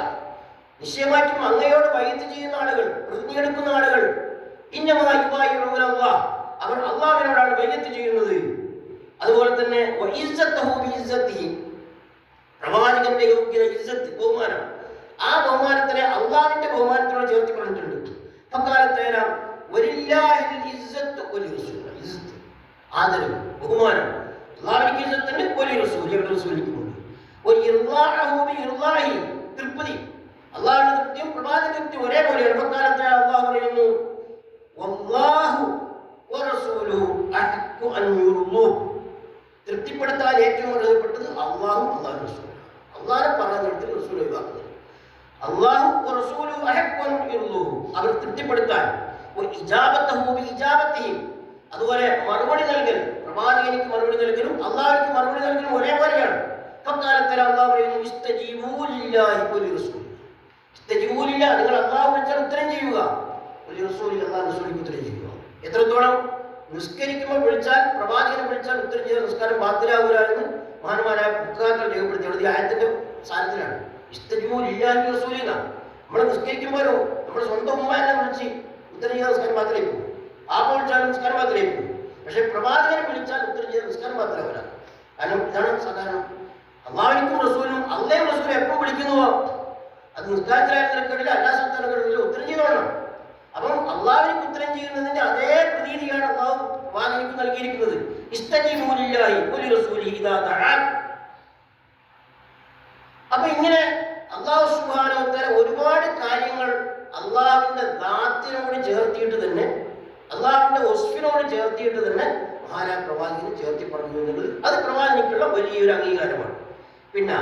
നിശ്ചയമായിട്ടും അങ്ങയോട് ബൈഅത്ത് ചെയ്യുന്ന ആളുകൾ, പ്രതിജ്ഞ എടുക്കുന്ന ആളുകൾ, ഇന്നമാ യുബായിഊനല്ലാഹ്, അവർ അള്ളാഹുവിനോടാണ് ബൈഅത്ത് ചെയ്യുന്നത്. അതുപോലെ തന്നെ പ്രവാചകന്റെ യോഗ്യത, ഇസ്സത്ത്, ബഹുമാനം, ആ ബഹുമാനത്തിനെ അള്ളാഹിന്റെ ബഹുമാനത്തിനോട് ചേർത്ത് പറഞ്ഞിട്ടുണ്ട്. അക്കാലത്തേനാം ആദരവ്, ബഹുമാനം അള്ളാഹിക്ക് ഇസ്സത്തുണ്ട്, വലിയ റസൂലിക്കുമുണ്ട്. തൃപ്തി, അള്ളാഹിന്റെ തൃപ്തിയും പ്രവാചകന്റെ തൃപ്തിയും ഒരേപോലെയാണ്. അക്കാലത്തെ അള്ളാഹു പറയുന്നു തൃപ്തിപ്പെടുത്താൻ ഏറ്റവും അർഹതപ്പെട്ടത് അള്ളാഹും അള്ളാഹു റസൂലും. അള്ളാഹെ പറഞ്ഞിടത്ത് റസൂൽ ഒഴിവാക്കുന്നത്. അള്ളാഹു അവർ തൃപ്തിപ്പെടുത്താൻ, അതുപോലെ മറുപടി നൽകൽ, പ്രവാചകനിക്ക് മറുപടി നൽകലും അള്ളാഹുക്ക് മറുപടി നൽകലും ഒരേപോലെയാണ്. അക്കാലത്തിൽ അള്ളാഹു പറയുന്നു നിങ്ങൾ അള്ളാഹു വിളിച്ചാൽ ഉത്തരം ചെയ്യുക, റസൂലിക്ക് ഉത്തരം ചെയ്യുക. എത്രത്തോളം നിസ്കരിക്കുമ്പോൾ വിളിച്ചാൽ, പ്രവാചകനെ വിളിച്ചാൽ ഉത്തരം ചെയ്ത നിസ്കാരം ബാത്തിലാവൂല എന്ന് മഹാന്മാരായ പുസ്തകങ്ങൾ രേഖപ്പെടുത്തിയത് ഈ ആയത്തിന്റെ സ്ഥാനത്തിലാണ്. നമ്മൾ നിസ്കരിക്കുമ്പോഴോ നമ്മുടെ സ്വന്തം ഉമ്മാനെ വിളിച്ച് ഉത്തരം ചെയ്ത നിസ്കാരം ബാത്തിലേക്ക് പോകും. ആ വിളിച്ചാലും നിസ്കാരം ബാത്തിലേക്ക് പോകും. പക്ഷെ പ്രവാചകനെ വിളിച്ചാൽ ഉത്തരം ചെയ്ത നിസ്കാരം ബാത്തിലാവില്ല. കാരണം ഇതാണ് സാധാരണ. അള്ളാഹുവിനും റസൂലും അള്ളയും റസൂലും എപ്പോൾ വിളിക്കുന്നുവോ അത് നിസ്കാരത്തിലായ തിരക്കടില്ല, എല്ലാ സ്ഥലത്തിലും ഉത്തരം ചെയ്തോളണം. അപ്പം അള്ളാഹുവിന് ഉത്തരം ചെയ്യുന്നതിന്റെ അതേ പ്രതീതിയാണ് അള്ളാഹു പ്രവാചകനിക്ക് നൽകിയിരിക്കുന്നത്. അപ്പൊ ഇങ്ങനെ അള്ളാഹു സുബ്ഹാനഹു വ തആല ഒരുപാട് കാര്യങ്ങൾ അള്ളാഹുവിന്റെ ദാത്തിനോട് ചേർത്തിയിട്ട് തന്നെ, അള്ളാഹുവിന്റെ വസ്ഫിനോട് ചേർത്തിയിട്ട് തന്നെ മഹാനായ പ്രവാചകനെ ചേർത്തി പറഞ്ഞു എന്നുള്ളത് അത് പ്രവാചകനിക്കുള്ള വലിയൊരു അംഗീകാരമാണ്. പിന്നെ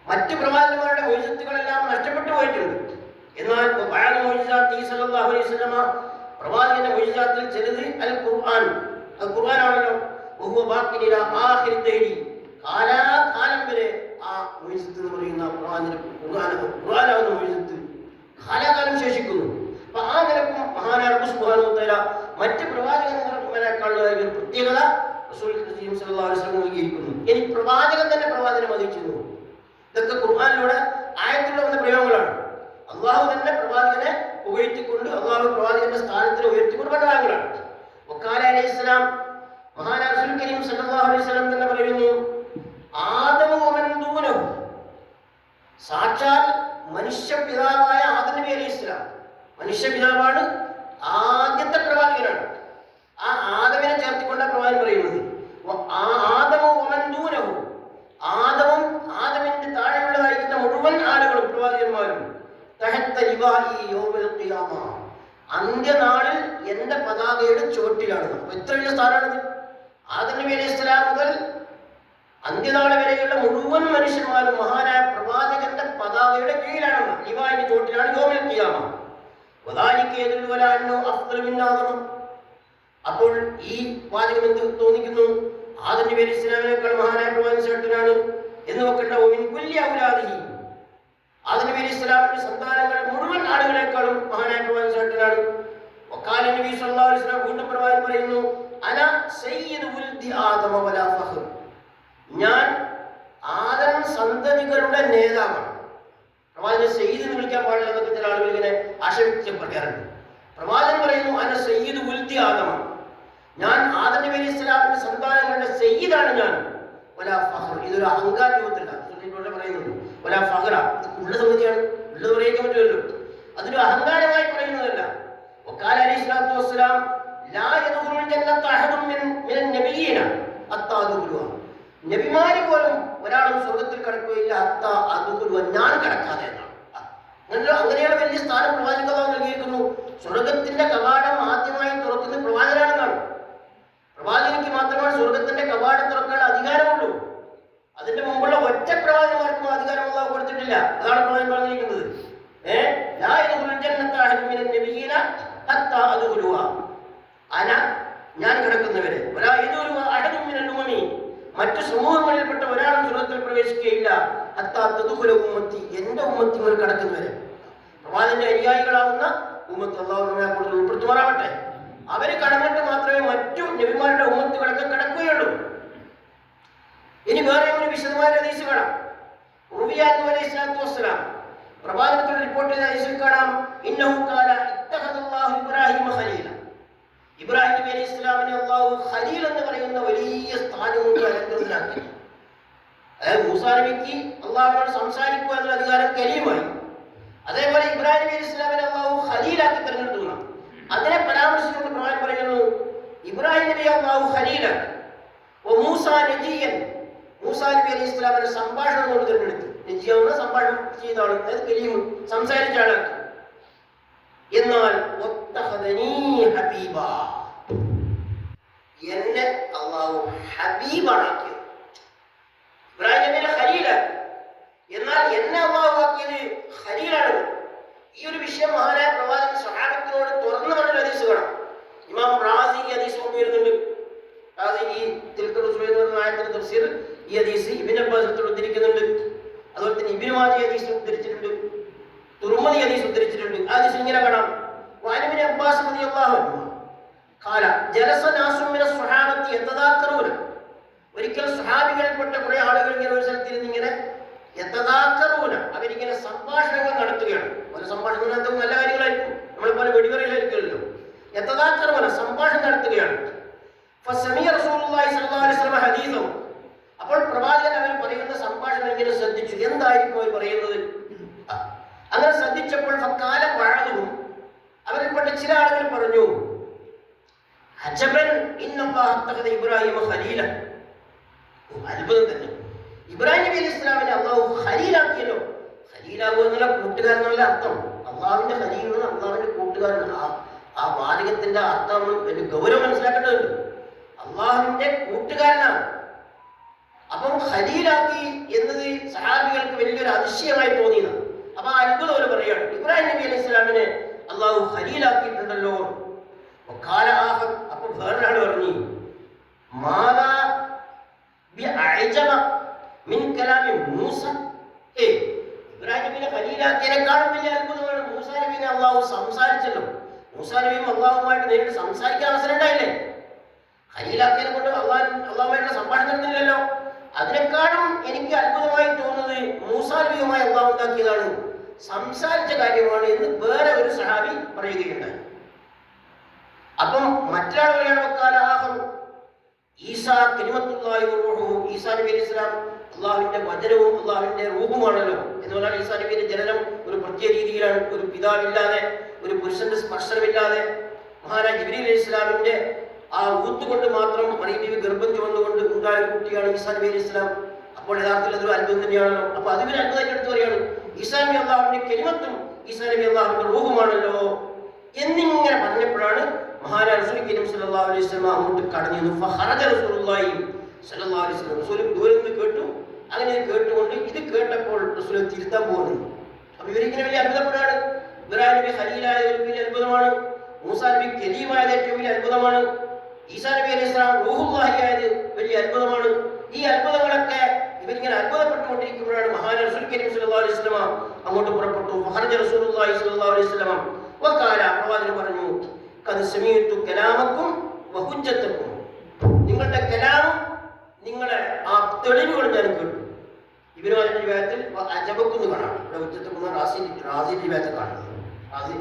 മറ്റ് പ്രവാചകന്മാരുടെ മൊയ്സത്തുകളെല്ലാം നഷ്ടപ്പെട്ടു പോയിട്ടുണ്ട്. എന്നാൽ പ്രവാചകന്റെ മൊയ്സത്തിൽ ചിലത് അൽ ഖുർആൻ, അത് ഖുർആനാണല്ലോ. കാലാകാലം വരെ ആ മൊയ്സത്ത് എന്ന് പറയുന്ന ഖുർആനാവുന്ന മൊയ്സത്ത് കാലാകാലം ശേഷിക്കുന്നു. അപ്പൊ ആ നിലക്കും മഹാനായ റബ്ബ് സുബ്ഹാനഹു വ തആല മറ്റ് പ്രവാചകന്മാരെക്കാളും പ്രത്യേകത റസൂൽ കരീം സല്ലല്ലാഹു അലൈഹി വസല്ലം നൽകിയിരിക്കുന്നു. ഇനി പ്രവാചകൻ തന്നെ പ്രവാചകനെ മതിച്ചിരുന്നു. ഇതൊക്കെ ഖുർആനിലൂടെ ആയത്തിലൂടെ വന്ന പ്രയോഗങ്ങളാണ്. അള്ളാഹു തന്നെ പ്രവാചകനെ ഉയർത്തിക്കൊണ്ട്, അള്ളാഹു പ്രവാചകന്റെ സ്ഥാനത്തിൽ ഉയർത്തിക്കൊണ്ട് പറഞ്ഞ കാര്യങ്ങളാണ്. വഖാല അലൈഹിസ്സലാം, മഹാനായ റസൂൽ കരീം സല്ലല്ലാഹു അലൈഹി വസല്ലം തന്നെ പറയുന്നു ആദമു വമൻ ദൂനഹു, സാക്ഷാൽ മനുഷ്യ പിതാവായ ആദം നബി അലൈഹിസ്സലാം, മനുഷ്യ പിതാവാണ്, ആദ്യത്തെ പ്രവാചകനാണ്. ആ ആദമിനെ ചേർത്തിക്കൊണ്ടാണ് പ്രവാചകൻ പറയുന്നത്. ആദമു വമൻ ദൂനഹു, ആദമും ആദമിന്റെ താഴെയുള്ളതായിരിക്കുന്ന മുഴുവൻ ആളുകളും പ്രവാചകന്മാരും അന്ത്യനാളിൽ എന്റെ പതാകയുടെ ചുവട്ടിലാണ്. എത്ര വലിയ സ്ഥാനമാണിത്! ആദം നബി അലൈഹി സ്വലാം മുതൽ അന്ത്യനാൾ വരെയുള്ള മുഴുവൻ മനുഷ്യന്മാരും മഹാനായ പ്രവാചകന്റെ പതാകയുടെ കീഴിലാണ്, ലിവാന്റെ ചുവട്ടിലാണ് യൗമുൽ ഖിയാമ. അപ്പോൾ ഈ വാചകം എന്ത് തോന്നിക്കുന്നു? ആദം നബി അലൈഹി സ്വലാമിനേക്കാൾ മഹാനായ പ്രവാചകൻ ശ്രേഷ്ഠനാണ് എന്ന് വെക്കേണ്ട. ആദം നബി അലൈഹി സ്വലാമിന്റെ സന്താനങ്ങൾ മുഴുവൻ ആളുകളെക്കാളും മഹാനായ പ്രവാചകൻ ശ്രേഷ്ഠനാണ്. വഖാല നബി സല്ലല്ലാഹു അലൈഹി വസല്ലം, വീണ്ടും പ്രവാചകൻ പറയുന്നു അന സയ്യിദു വൽദി ആദമ വലാ ഫഖർ, ഞാൻ ആദം സന്തതികളുടെ നേതാവാണ്. പ്രവാചകൻ സയ്യിദ് എന്ന് വിളിക്കാൻ പാടില്ല എന്നൊക്കെ ചില ആളുകൾ ഇങ്ങനെ ആക്ഷേപിക്കപ്പെടാറുണ്ട്. പ്രവാചകൻ പറയുന്നു അന സയ്യിദു വൽദി ആദമ, ഞാൻ ആദം നബി അലൈഹി സ്വലാമിന്റെ സന്താനങ്ങളുടെ സയ്യിദാണ് ഞാൻ. വലാ ഫഖർ, ഇതൊരു അഹങ്കാര രൂപത്തില്ല, പറയുന്നുണ്ട്. വലാ ഫഖറ, ഉള്ള സംഗതിയാണ്, ഉള്ളത് പറയാൻ പറ്റുമല്ലോ, അതൊരു അഹങ്കാരമായി പറയുന്നതല്ല. വഖാല അലൈഹി സ്വലാത്തു വസ്സലാം ലാ യദ്ഖുലുൽ ജന്നത അഹദുൻ മിനൻ നബിയ്യീന ഹത്താ അദ്ഖുലുഹ, നബിമാര് പോലും ഒരാളും സ്വർഗ്ഗത്തിൽ കടക്കുകയില്ല ഹത്താ അദ്ഖുലുഹ, ഞാൻ കടക്കാതെ എന്നാണ്. അങ്ങനെയുള്ള വലിയ സ്ഥാനം പ്രവാചകൻ നൽകിയിരിക്കുന്നു. സ്വർഗത്തിന്റെ കവാടം ആദ്യമായി തുറക്കുന്നത് പ്രവാചകനാണെന്നാണ്. പ്രവാചകനിക്ക് മാത്രമാണ് സ്വർഗത്തിന്റെ കവാടം തുറക്കാനുള്ള അധികാരമുള്ളൂ. അതിന്റെ മുമ്പുള്ള ഒറ്റ പ്രവാചകന്മാർക്കും അധികാരം അല്ലാഹു കൊടുത്തിട്ടില്ല. അതാണ് പ്രവാചകൻ പറഞ്ഞിരിക്കുന്നത്. ലാ യദ്ഖുലുൽ ജന്നത അഹദുൻ മിനൻ നബിയ്യീന ഹത്താ അദ്ഖുലുഹാ, ഞാൻ കിടക്കുന്നവരെ. വലാ യദ്ഖുലു അഹദുൻ മിനൽ ഉമമി, മറ്റു സമൂഹങ്ങളിൽപ്പെട്ട ഒരാളും സ്വർഗ്ഗത്തിൽ പ്രവേശിക്കുകയില്ല ഹത്താ തദ്ഖുല ഉമ്മത്തി, എന്റെ ഉമ്മത്തികൾ കിടക്കുന്നവരെ. പ്രവാചകന്റെ അനുയായികളാവുന്ന ഉമ്മത്ത് അല്ലാഹു നമ്മെ കൂടുതൽ ഉൾപ്പെടുത്തുമാറാവട്ടെ. അവര് കടന്നിട്ട് മാത്രമേ മറ്റു നബിമാരുടെ ഉമ്മത്തുകളൊക്കെ കിടക്കുകയുള്ളൂ. ഇനി വേറെ ഒരു വിശദമായ ഹദീസ് കാണാം. റൂബിയാത്തു അലൈഹി സ്വലാത്തു വസ്സലാം പ്രവാചകത്തിൽ റിപ്പോർട്ട് ചെയ്ത ഹദീസിൽ കാണാം, ഇന്നഹു ഖാല ഇത്തഖദല്ലാഹു ഇബ്രാഹിമ ഖലീല, ഇബ്രാഹിം നബി അലൈഹി ഇസ്ലാമിനെ അല്ലാഹു ഖലീൽ എന്ന് പറയുന്ന വലിയ സ്ഥാനം കൊണ്ട് അലങ്കരിതനാക്കി. അതായത് മൂസാ നബിക്ക് അല്ലാഹുവിനോട് സംസാരിക്കുക എന്നുള്ള അധികാരം കലീമായി. അതേപോലെ ഇബ്രാഹിം നബി അലൈഹി ഇസ്ലാമിനെ അല്ലാഹു ഖലീലാക്കി തിരഞ്ഞെടുത്തു. അതിനെ പരാമർശിച്ചുകൊണ്ട് പ്രവാചകൻ പറയുന്നു, ഇബ്രാഹിം നബി അല്ലാഹു ഖലീലാക്കി, മൂസാ നജിയൻ, മൂസാ നബി അലൈഹി ഇസ്ലാമിനെ സംഭാഷണം കൊണ്ട് തിരഞ്ഞെടുത്തു. നജിയാവുന്ന സംഭാഷണം ചെയ്ത ആൾ, അതായത് കലീം, സംസാരിച്ച ആളാക്കി. എന്നാൽ ഹബീബ, എന്നെ അല്ലാഹു ഹബീബാണാക്കിയത്. ഇബ്രാഹിം നബിയെ ഖലീലാക്കി, എന്നാൽ എന്നെ അല്ലാഹു ആക്കിയത് ഖലീലാണ്. ഈ ഒരു വിഷയം മഹാനായ പ്രവാചകൻ സ്വഹാബത്തിനോട് തുറന്നു പറഞ്ഞ ഹദീസ് കാണാം. ഇമാം റാസി ഈ ഹദീസ് കൊണ്ടുവരുന്നുണ്ട്. റാസി ഈ തിൽക റസൂൽ എന്ന് പറയുന്ന ആയത്തിന്റെ തഫ്സീറിൽ ഈ ഹദീസ് ഇബ്നു അബ്ബാസ് ഉദ്ധരിക്കുന്നുണ്ട്. അതുപോലെ തന്നെ ഇബ്നു മാജി ഹദീസ് ഉദ്ധരിച്ചിട്ടുണ്ട്, തുർമുദി ഹദീസ് ഉദ്ധരിച്ചിട്ടുണ്ട്. ആ ഹദീസിൽ ഇങ്ങനെ കാണാം, വഅൻ അബ്ബാസ് റളിയല്ലാഹു അൻഹു ഖാല ജലസ നാസും മിന സ്വഹാബത്തി യതദാക്കറൂന, ഒരിക്കൽ സ്വഹാബികളിൽപ്പെട്ട കുറെ ആളുകൾ ഇങ്ങനെ ഒരു സ്ഥലത്തിരുന്ന് ഇങ്ങനെ യതദാക്കറൂന, അവരിങ്ങനെ സംഭാഷണങ്ങൾ നടത്തുകയാണ്. പല സംഭാഷണങ്ങൾ എന്തെങ്കിലും നല്ല കാര്യങ്ങളായിരിക്കും, നമ്മളിപ്പോൾ വെടിവറയിലായിരിക്കുമല്ലോ. യതദാക്കറൂന, സംഭാഷണം നടത്തുകയാണ്. ഫസമിഅ റസൂലുള്ളാഹി സ്വല്ലല്ലാഹു അലൈഹി വസല്ലം ഹദീസഹു, അപ്പോൾ പ്രവാചകൻ അവർ പറയുന്ന സംഭാഷണം ഇങ്ങനെ ശ്രദ്ധിച്ചു, എന്തായിരിക്കും അവർ പറയുന്നത്. അങ്ങനെ ശ്രദ്ധിച്ചപ്പോൾ ഫഖാല ബഅദുഹും, അവരിൽപ്പെട്ട ചില ആളുകൾ പറഞ്ഞു, അജബൻ ഇന്നല്ലാഹ അത്തഖദ ഇബ്രാഹിമ ഖലീല, അത്ഭുതം തന്നെ, ഇബ്രാഹിം നബി അലൈഹി ഇസ്ലാമിനെ അല്ലാഹു ഖലീലാക്കിയല്ലോ. ഖലീലാകുക എന്നുള്ള കൂട്ടുകാരൻ എന്നുള്ള അർത്ഥം, അള്ളാഹുവിന്റെ ഖലീലാണ്, അള്ളാഹുവിന്റെ കൂട്ടുകാരൻ. ആ വാചകത്തിന്റെ അർത്ഥം ഒരു ഗൗരവം മനസ്സിലാക്കേണ്ടതുണ്ട്. അള്ളാഹുവിന്റെ കൂട്ടുകാരനാണ്. അപ്പം ഖലീലാക്കി എന്നത് സഹാബികൾക്ക് വലിയൊരു അതിശയമായി തോന്നിയതാണ്. അപ്പൊ ആ അത്ഭുതം അവർ പറയാണ്, ഇബ്രാഹിം നബി അലൈഹി ഇസ്ലാമിനെ അള്ളാഹു ഖലീലാക്കിയിട്ടുണ്ടല്ലോ. അപ്പൊ വേറൊരാൾ പറഞ്ഞു, മാതാ മിൻ കലാമി മൂസ, ഇബ്രാഹിം നബിനെ ഖലീലാക്കിയതിനേക്കാളും വലിയ അത്ഭുതമാണ് മൂസാ നബിനെ അള്ളാഹു സംസാരിച്ചല്ലോ. മൂസാ നബിയും അള്ളാഹുമായിട്ട് നേരിട്ട് സംസാരിക്കാൻ അവസരം ഉണ്ടായില്ലേ. ഖലീലാക്കിയതിനെ കൊണ്ട് അള്ളാഹുമായിട്ടുള്ള സംഭാഷണം നടന്നില്ലല്ലോ. അതിനേക്കാളും എനിക്ക് അത്ഭുതമായി തോന്നുന്നത് മൂസാ നബിയുമായി അള്ളാഹു ഉണ്ടാക്കിയതാണ്, സംസാരിച്ച കാര്യമാണ് എന്ന് വേറെ ഒരു സഹാബി പറയുകയുണ്ടായി. അപ്പം മറ്റൊരാൾ പറയാണ്, ഈസാ കലിമത്തുല്ലാഹി വറൂഹു, ഈസാ നബി അലൈഹി സ്വലാം അള്ളാഹുവിന്റെ വചനവും അള്ളാഹുവിന്റെ റൂഹുമാണല്ലോ എന്ന് പറഞ്ഞാൽ ഈസാ നബിയുടെ ജനനം ഒരു പ്രത്യേക രീതിയിലാണ്, ഒരു പിതാവില്ലാതെ, ഒരു പുരുഷന്റെ സ്പർശനമില്ലാതെ, മഹാനായ ജിബ്രീൽ അലൈഹി സ്വലാമിന്റെ ആ ഊത്തുകൊണ്ട് മാത്രം മറിയം ബീവി ഗർഭം ചുമന്നുകൊണ്ട് ഉണ്ടായ ഒരു കുട്ടിയാണ് ഈസാ നബി അലൈഹി സ്വലാം. അപ്പോൾ യഥാർത്ഥത്തിൽ അതൊരു അത്ഭുതം തന്നെയാണല്ലോ. അപ്പൊ അതിന് അത്ഭുതമായിട്ട് എടുത്തു പറയാണ്, ഈസാ നബി അള്ളാഹുവിന്റെ കലിമത്തും ഈസാ നബി അള്ളാഹുവിന്റെ റൂഹുമാണല്ലോ എന്നിങ്ങനെ പറഞ്ഞപ്പോഴാണ് മഹാനായ റസൂൽ കരീം സല്ലല്ലാഹു അലൈഹി വസല്ലം അങ്ങോട്ട് കടന്നു. ഫഖറജ റസൂലുള്ളാഹി സല്ലല്ലാഹു അലൈഹി വസല്ലം, റസൂൽ ദൂരത്ത് നിന്ന് കേട്ടു. അങ്ങനെ കേട്ടുകൊണ്ട് ഇത് കേട്ടപ്പോൾ റസൂൽ തിരുത്താൻ പോകുന്നു. അപ്പൊ ഇവരിങ്ങനെ വലിയ അത്ഭുതപ്പെടാണ്. ഇബ്രാഹിം നബി ഖലീലായത് വലിയ അത്ഭുതമാണ്, മൂസാ നബി കലീമായത് ഏറ്റവും വലിയ അത്ഭുതമാണ്, ഈസാ നബി അലൈഹി സ്വലാം റൂഹുല്ലാഹി ആയത് വലിയ അത്ഭുതമാണ്. ഈ അത്ഭുതങ്ങളൊക്കെ ഇവരിങ്ങനെ അത്ഭുതപ്പെട്ടുകൊണ്ടിരിക്കുമ്പോഴാണ് മഹാനായ റസൂൽ കരീം സല്ലല്ലാഹു അലൈഹി വസല്ലം അങ്ങോട്ട് പുറപ്പെട്ടു. ഫഖറജ റസൂലുള്ളാഹി സല്ലല്ലാഹു അലൈഹി വസല്ലം വഖാല, പ്രവാചകൻ പറഞ്ഞു, ഖദ് സമീഅതു കലാമക്കും വഹുജ്ജതക്കും, നിങ്ങളുടെ കലാമും നിങ്ങളുടെ ആ തെളിവുകൾ ഞാൻ കേട്ടു. ഇബ്നു മാജഹ് റിവായത്തിൽ അജബക്കുന്നു കാണാം, ഇവിടെ ഹുജ്ജതക്കും റാസി റിവായത്തിൽ കാണുന്നത്, റാസി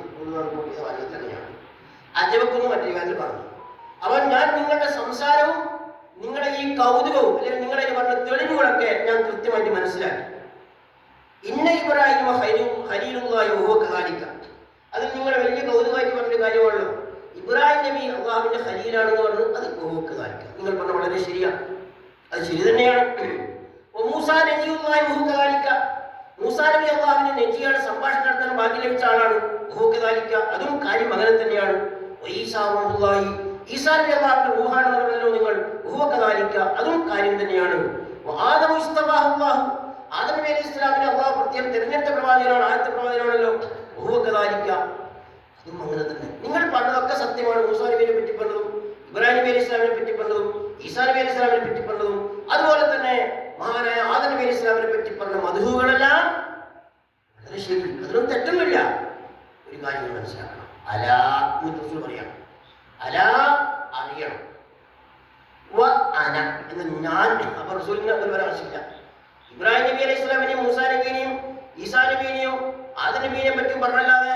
തന്നെയാണ്. അജബക്കുന്നു മറ്റു റിവായത്തിൽ കാണുന്നത്. അവൻ ഞാൻ നിങ്ങളുടെ സംസാരവും നിങ്ങളുടെ ഈ കൗതുകവും അല്ലെങ്കിൽ നിങ്ങളുടെ പറഞ്ഞ തെളിവുകളൊക്കെ ഞാൻ കൃത്യമായിട്ട് മനസ്സിലാക്കി. ഇന്ന ഇബ്രാഹിമ ഖലീലുല്ലാഹി വഹുവ കദാലിക, അത് നിങ്ങളുടെ വലിയ കൗതുകമായിട്ട് പറഞ്ഞ കാര്യമാണല്ലോ. ഇബ്രാഹിം നബി അള്ളാഹുവിന്റെ ഖലീലാണെന്ന് പറഞ്ഞു, അത് വഹുവ കദാലിക, നിങ്ങൾ പറഞ്ഞ വളരെ ശരിയാണ്, അത് ശരി തന്നെയാണ്. മൂസാ നബിയുല്ലാഹി വഹുവ കദാലിക, മൂസാ നബി അള്ളാഹുവിന്റെ നബിയാണ്, സംഭാഷണം നടത്താൻ ഭാഗ്യം ലഭിച്ച ആളാണ്. വഹുവ കദാലിക, അതും കാര്യം അങ്ങനെ തന്നെയാണ്. ഈസാ റൂഹുല്ലാഹി, ഈസാ നബി അള്ളാഹുവിന്റെ റൂഹാണെന്ന് പറഞ്ഞല്ലോ നിങ്ങൾ, വഹുവ കദാലിക, അതും കാര്യം തന്നെയാണ്. ആദം ഇസ്തഫാഹു അല്ലാഹു, ആദം നബി അലൈഹി സ്വലാമിനെ അള്ളാഹു പ്രത്യേകം തിരഞ്ഞെടുത്ത പ്രവാചകനാണ്, ആദ്യത്തെ പ്രവാചകനാണല്ലോ. ബഹുവക്കതായിരിക്ക അതും അങ്ങനെ തന്നെ. നിങ്ങൾ പറഞ്ഞതൊക്കെ സത്യമാണ്. മൂസാ നബിയെ പറ്റി പറഞ്ഞതും ഇബ്രാഹിം നബി അലൈഹി ഇസ്ലാമിനെ പറ്റി പറഞ്ഞതും ഈസാ നബി അലൈഹി ഇസ്ലാമിനെ പറ്റി പറഞ്ഞതും അതുപോലെ തന്നെ മഹാനായ ആദം നബി അലൈഹി ഇസ്ലാമിനെ പറ്റി പറഞ്ഞ മധുഹുകളെല്ലാം വളരെ ശരി, അതിനൊന്നും തെറ്റൊന്നുമില്ല. ഒരു കാര്യം മനസ്സിലാക്കണം, അലാ എന്ന് പറയാം. അലാ അറിയണം, അന എന്ന് ഞാൻ. അപ്പൊ റസൂലിന് ഒരു ആവശ്യമില്ല. ഇബ്രാഹിം നബി അലൈഹി ഇസ്ലാമിനെയും മൂസാ നബീനെയും ഈസാ നബീനെയും ആദം നബീനെയും പറ്റി പറഞ്ഞല്ലാതെ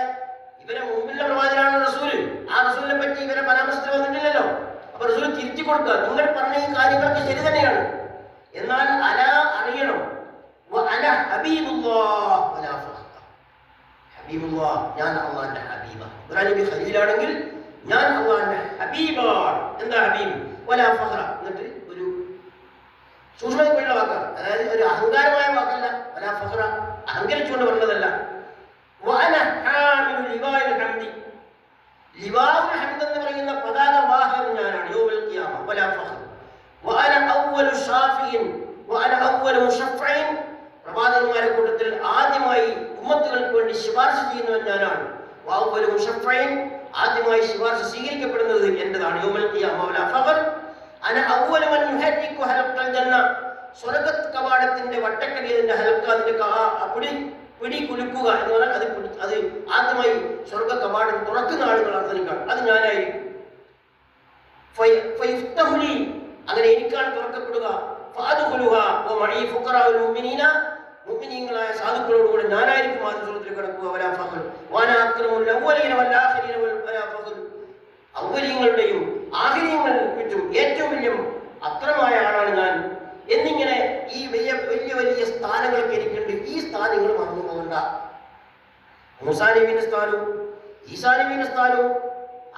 ഇവരെ മുമ്പിലുള്ള പ്രവാചകനാണ് റസൂല്. ആ റസൂലിനെ പറ്റി ഇവരെ പരാമർശത്തിൽ വന്നിട്ടില്ലല്ലോ. അപ്പൊ റസൂൽ തിരുത്തി കൊടുക്കുക, നിങ്ങൾ പറഞ്ഞ ഈ കാര്യങ്ങളൊക്കെ ശരി തന്നെയാണ്, എന്നാൽ അല അറിയണം. ഞാൻ അള്ളാന്റെ ഹബീബ. ഇബ്രാഹിം നബി ഖലീലാണെങ്കിൽ ഞാൻ അള്ളാന്റെ ഹബീബാണ്. എന്താ ഹബീബ്? വലാ ഫഖ്റ. എന്നിട്ട് ഒരു സൂക്ഷ്മതയുള്ള വാക്കാണ്, അതായത് ഒരു അഹങ്കാരമായ വാക്കല്ല. വലാ ഫഖ്റ അഹങ്കരിച്ചുകൊണ്ട് പറഞ്ഞതല്ല. ലിവാഉൽ ഹംദ് എന്ന് പറയുന്ന പതാക വാഹകൻ ഞാനാണ് യൗമൽ ഖിയാമ. വലാ ഫഖ്ർ. വഅന അവ്വലു ഷാഫിയിൻ വഅന അവ്വലു മുശഫ്ഫഇൻ. പ്രവാചകന്മാരുടെ കൂട്ടത്തിൽ ആദ്യമായി ഉമ്മത്തുകൾക്ക് വേണ്ടി ശുപാർശ ചെയ്യുന്നവൻ ഞാനാണ്. വഅവ്വലു മുശഫ്ഫഇൻ, ആദ്യമായി ശുപാർശ സ്വീകരിക്കപ്പെടുന്നത് എന്റേതാണ്. യൗമൽ ഖിയാമ. വലാ ഫഖ്ർ. അന അവ്വലു മൻ യുഹരിക്കു ഹലഖൽ ജന്ന. സ്വർഗ്ഗ കവാടത്തിന്റെ വട്ടക്കടിയതിന്റെ ഹലക്ക, അതിന്റെ പിടി കുലുക്കുക എന്ന് പറഞ്ഞാൽ അത് ആദ്യമായി സ്വർഗ കവാടം തുറക്കുന്ന ആളുകളാണ് എനിക്കാണ്, അത് ഞാനായിരിക്കും. അങ്ങനെ എനിക്കാണ് തുറക്കപ്പെടുക. മുഅ്മിനീങ്ങളായ സാധുക്കളോടുകൂടെ ഞാനായിരിക്കും ആദ്യ സ്വർഗ്ഗത്തിൽ കിടക്കുക. അവ്വലീങ്ങളുടെയും ആഖിരീങ്ങളുടെയും ഏറ്റവും വലിയ അക്രമമായ ആളാണ് ഞാൻ എന്നിങ്ങനെ ഈ വലിയ വലിയ വലിയ സ്ഥാനങ്ങളൊക്കെ എനിക്കുണ്ട്. ഈ സ്ഥാനങ്ങൾ മറന്നു പോകണ്ട. മൂസാ നബിയുടെ സ്ഥാനവും ഈസാ നബിയുടെ സ്ഥാനവും